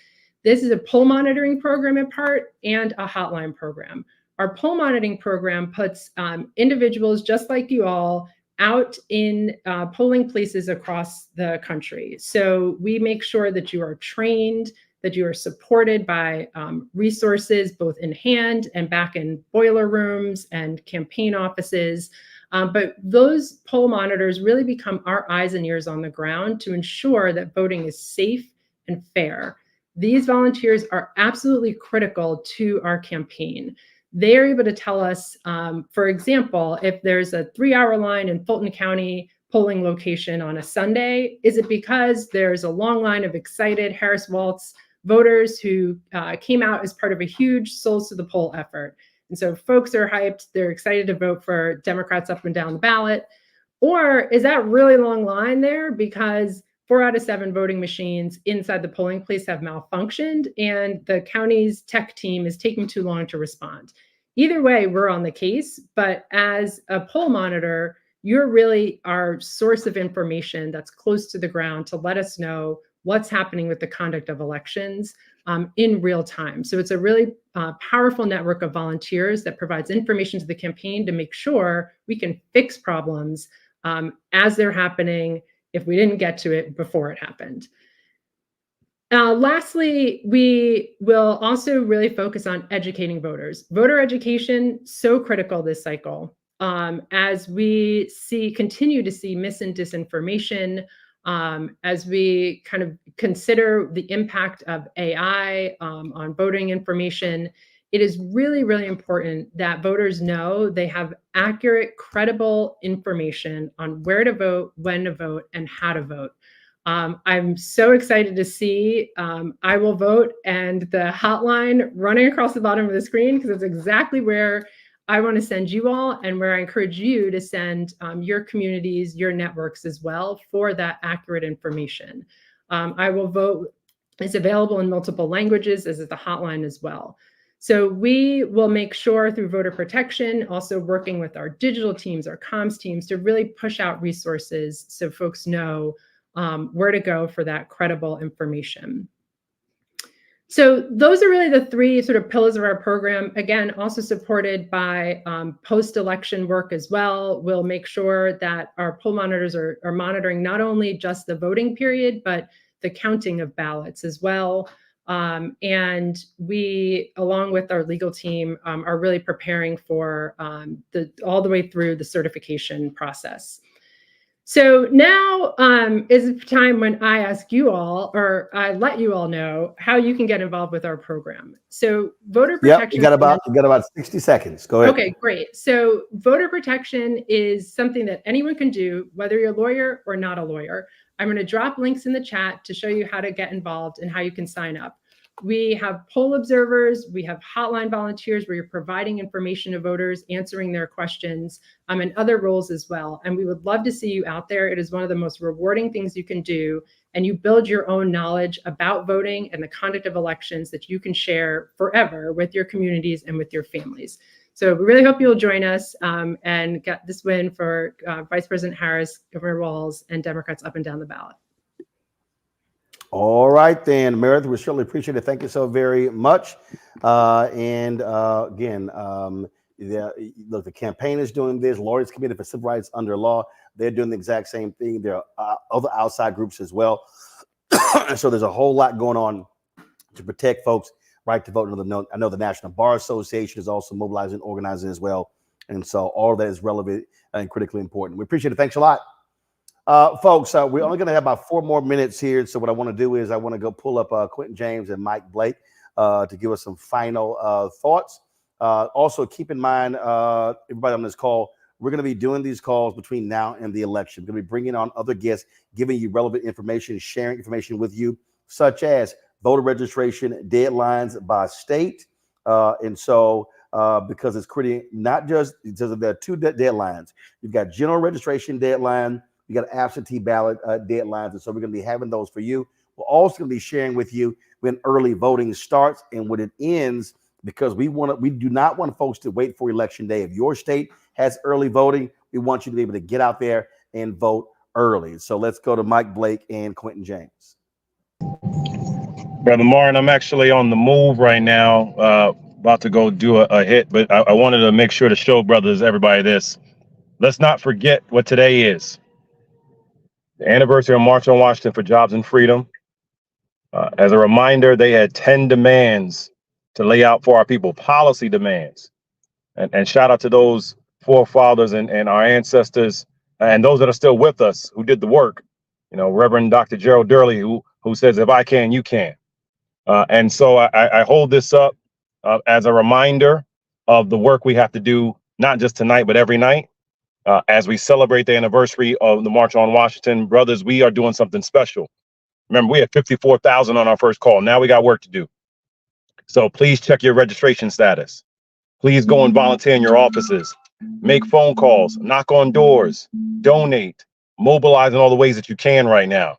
This is a poll monitoring program in part and a hotline program. Our poll monitoring program puts individuals just like you all out in polling places across the country. So we make sure that you are trained, that you are supported by resources both in hand and back in boiler rooms and campaign offices. But those poll monitors really become our eyes and ears on the ground to ensure that voting is safe and fair. These volunteers are absolutely critical to our campaign. They are able to tell us, for example, if there's a 3-hour line in Fulton County polling location on a Sunday, is it because there's a long line of excited Harris Waltz voters who came out as part of a huge Souls to the Poll effort? And so folks are hyped, they're excited to vote for Democrats up and down the ballot. Or is that really long line there because 4 out of 7 voting machines inside the polling place have malfunctioned and the county's tech team is taking too long to respond? Either way, we're on the case, but as a poll monitor, you're really our source of information that's close to the ground to let us know what's happening with the conduct of elections in real time. So it's a really powerful network of volunteers that provides information to the campaign to make sure we can fix problems as they're happening if we didn't get to it before it happened. Lastly, we will also really focus on educating voters. Voter education, so critical this cycle. As we continue to see mis and disinformation, as we kind of consider the impact of AI on voting information, it is really, really important that voters know they have accurate, credible information on where to vote, when to vote, and how to vote. I'm so excited to see I Will Vote and the hotline running across the bottom of the screen because it's exactly where I want to send you all and where I encourage you to send your communities, your networks as well for that accurate information. I Will Vote It's available in multiple languages, as is the hotline as well. So we will make sure through voter protection, also working with our digital teams, our comms teams, to really push out resources so folks know where to go for that credible information. So those are really the three sort of pillars of our program. Again, also supported by post-election work as well. We'll make sure that our poll monitors are monitoring not only just the voting period, but the counting of ballots as well. And we, along with our legal team, are really preparing for all the way through the certification process. So now is the time when I ask you all, or I let you all know how you can get involved with our program. So voter protection. Yep, you got about 60 seconds. Go ahead. Okay, great. So voter protection is something that anyone can do, whether you're a lawyer or not a lawyer. I'm going to drop links in the chat to show you how to get involved and how you can sign up. We have poll observers, we have hotline volunteers where you're providing information to voters, answering their questions, and other roles as well. And we would love to see you out there. It is one of the most rewarding things you can do. And you build your own knowledge about voting and the conduct of elections that you can share forever with your communities and with your families. So we really hope you'll join us and get this win for Vice President Harris, Governor Walz, and Democrats up and down the ballot. All right, then, Meredith, we certainly appreciate it. Thank you so very much. Again, the campaign is doing this. Lawyers Committee for Civil Rights Under Law, they're doing the exact same thing. There are other outside groups as well. So there's a whole lot going on to protect folks' right to vote. I know the National Bar Association is also mobilizing and organizing as well. And so all of that is relevant and critically important. We appreciate it. Thanks a lot. Folks, we're only going to have about 4 more minutes here. So what I want to do is I want to go pull up Quentin James and Mike Blake to give us some final thoughts. Also, keep in mind, everybody on this call, we're going to be doing these calls between now and the election. We're going to be bringing on other guests, giving you relevant information, sharing information with you, such as voter registration deadlines by state. Because it's creating not just because there are 2 deadlines. You've got general registration deadline. You got absentee ballot deadlines, and so we're going to be having those for you. We're also going to be sharing with you when early voting starts and when it ends, because we do not want folks to wait for election day. If your state has early voting, we want you to be able to get out there and vote early. So let's go to Mike Blake and Quentin James. Brother Martin, I'm actually on the move right now, about to go do a hit, but I wanted to make sure to show everybody this. Let's not forget what today is. The anniversary of March on Washington for Jobs and Freedom. As a reminder, they had 10 demands to lay out for our people, policy demands. And shout out to those forefathers and our ancestors and those that are still with us who did the work. You know, Reverend Dr. Gerald Durley, who says, if I can, you can. And so I hold this up as a reminder of the work we have to do, not just tonight, but every night. As we celebrate the anniversary of the March on Washington, brothers, we are doing something special. Remember, we had 54,000 on our first call. Now we got work to do. So please check your registration status. Please go and volunteer in your offices. Make phone calls, knock on doors, donate, mobilize in all the ways that you can right now.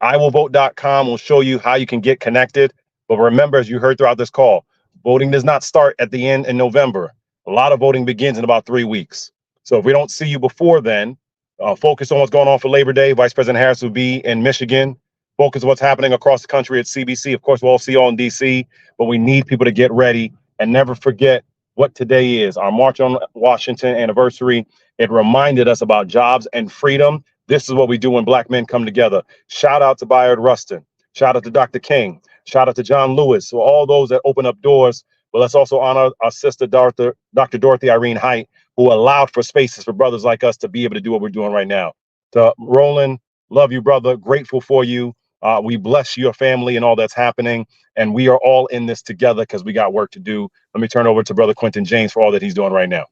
iwillvote.com will show you how you can get connected. But remember, as you heard throughout this call, voting does not start at the end in November. A lot of voting begins in about 3 weeks. So if we don't see you before then, focus on what's going on for Labor Day. Vice President Harris will be in Michigan. Focus on what's happening across the country at CBC. Of course, we'll all see you all in DC, but we need people to get ready and never forget what today is, our March on Washington anniversary. It reminded us about jobs and freedom. This is what we do when Black men come together. Shout out to Bayard Rustin. Shout out to Dr. King. Shout out to John Lewis. So all those that open up doors. But let's also honor our sister, Dr. Dorothy Irene Height, who allowed for spaces for brothers like us to be able to do what we're doing right now. To Roland, love you, brother. Grateful for you. We bless your family and all that's happening. And we are all in this together because we got work to do. Let me turn over to Brother Quentin James for all that he's doing right now.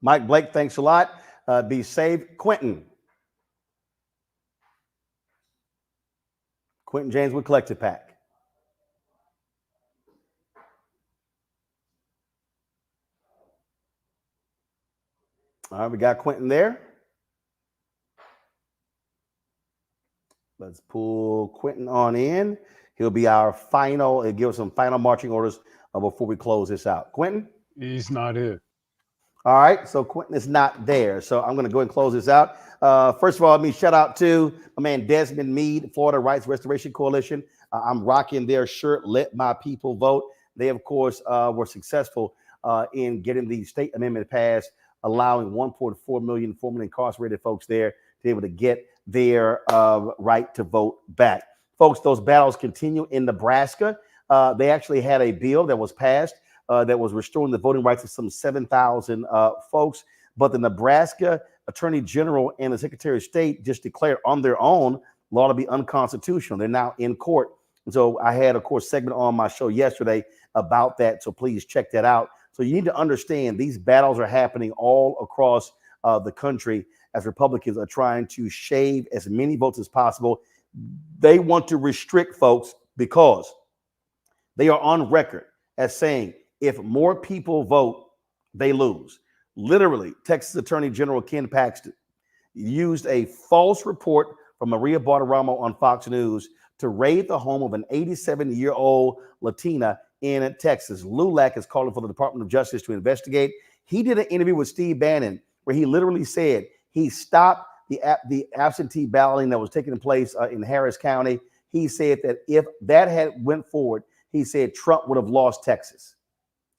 Mike Blake, thanks a lot. Be safe. Quentin James with Collective Pack. All right, we got Quentin there. Let's pull Quentin on in. He'll be our final, and give us some final marching orders before we close this out. Quentin? He's not here. All right, so Quentin is not there. So I'm going to go ahead and close this out. First of all, let me shout out to my man Desmond Meade, Florida Rights Restoration Coalition. I'm rocking their shirt, Let My People Vote. They, of course, were successful in getting the state amendment passed, allowing 1.4 million formerly incarcerated folks there to be able to get their right to vote back. Folks, those battles continue in Nebraska. They actually had a bill that was passed that was restoring the voting rights of some 7,000 folks. But the Nebraska Attorney General and the Secretary of State just declared on their own law to be unconstitutional. They're now in court. And so I had, of course, segment on my show yesterday about that. So please check that out. So you need to understand these battles are happening all across the country as Republicans are trying to shave as many votes as possible. They want to restrict folks because they are on record as saying if more people vote, they lose. Literally, Texas Attorney General Ken Paxton used a false report from Maria Bartiromo on Fox News to raid the home of an 87-year-old Latina in Texas. LULAC is calling for the Department of Justice to investigate. He did an interview with Steve Bannon where he literally said he stopped the absentee balloting that was taking place in Harris County. He said that if that had went forward, he said Trump would have lost Texas.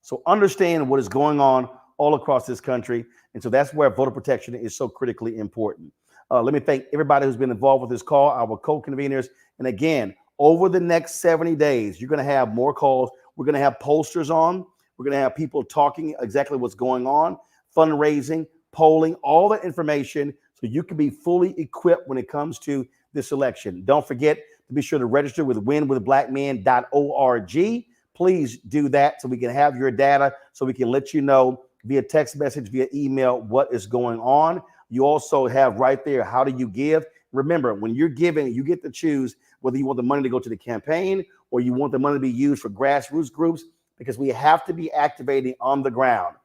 So understand what is going on all across this country. And so that's where voter protection is so critically important. Let me thank everybody who's been involved with this call, our co-conveners. And again, over the next 70 days, you're going to have more calls. We're going to have posters on. We're going to have people talking exactly what's going on, fundraising, polling, all that information so you can be fully equipped when it comes to this election. Don't forget to be sure to register with winwithblackmen.org. Please do that so we can have your data, so we can let you know via text message, via email, what is going on. You also have right there, how do you give? Remember, when you're giving, you get to choose whether you want the money to go to the campaign or you want the money to be used for grassroots groups, because we have to be activating on the ground.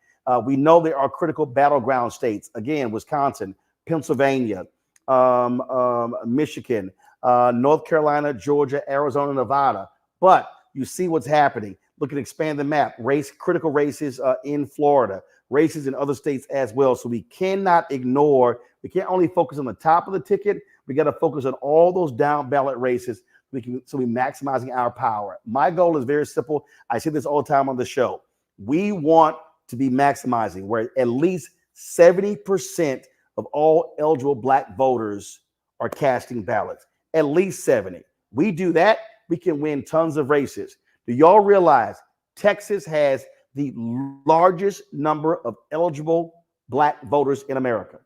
We know there are critical battleground states. Again, Wisconsin, Pennsylvania, Michigan, North Carolina, Georgia, Arizona, Nevada. But you see what's happening. Look at expand the map. Critical races in Florida, races in other states as well. So we cannot ignore. We can't only focus on the top of the ticket. We got to focus on all those down ballot races. So we maximizing our power. My goal is very simple. I say this all the time on the show. We want to be maximizing where at least 70% of all eligible Black voters are casting ballots. At least 70. We do that, we can win tons of races. Do y'all realize Texas has the largest number of eligible Black voters in America?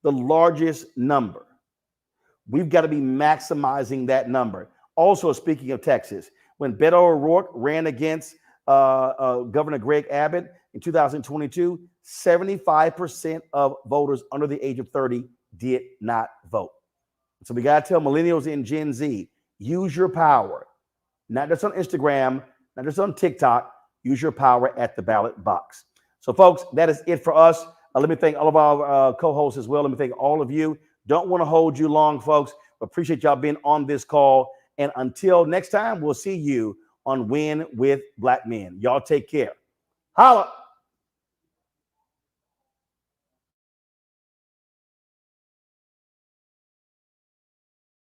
The largest number. We've got to be maximizing that number. Also, speaking of Texas, when Beto O'Rourke ran against Governor Greg Abbott in 2022, 75% of voters under the age of 30 did not vote. So we got to tell millennials and Gen Z, use your power, not just on Instagram, not just on TikTok, use your power at the ballot box. So folks, that is it for us. Let me thank all of our co-hosts as well. Let me thank all of you. Don't want to hold you long, folks. Appreciate y'all being on this call. And until next time, we'll see you on Win with Black Men. Y'all take care. Holla.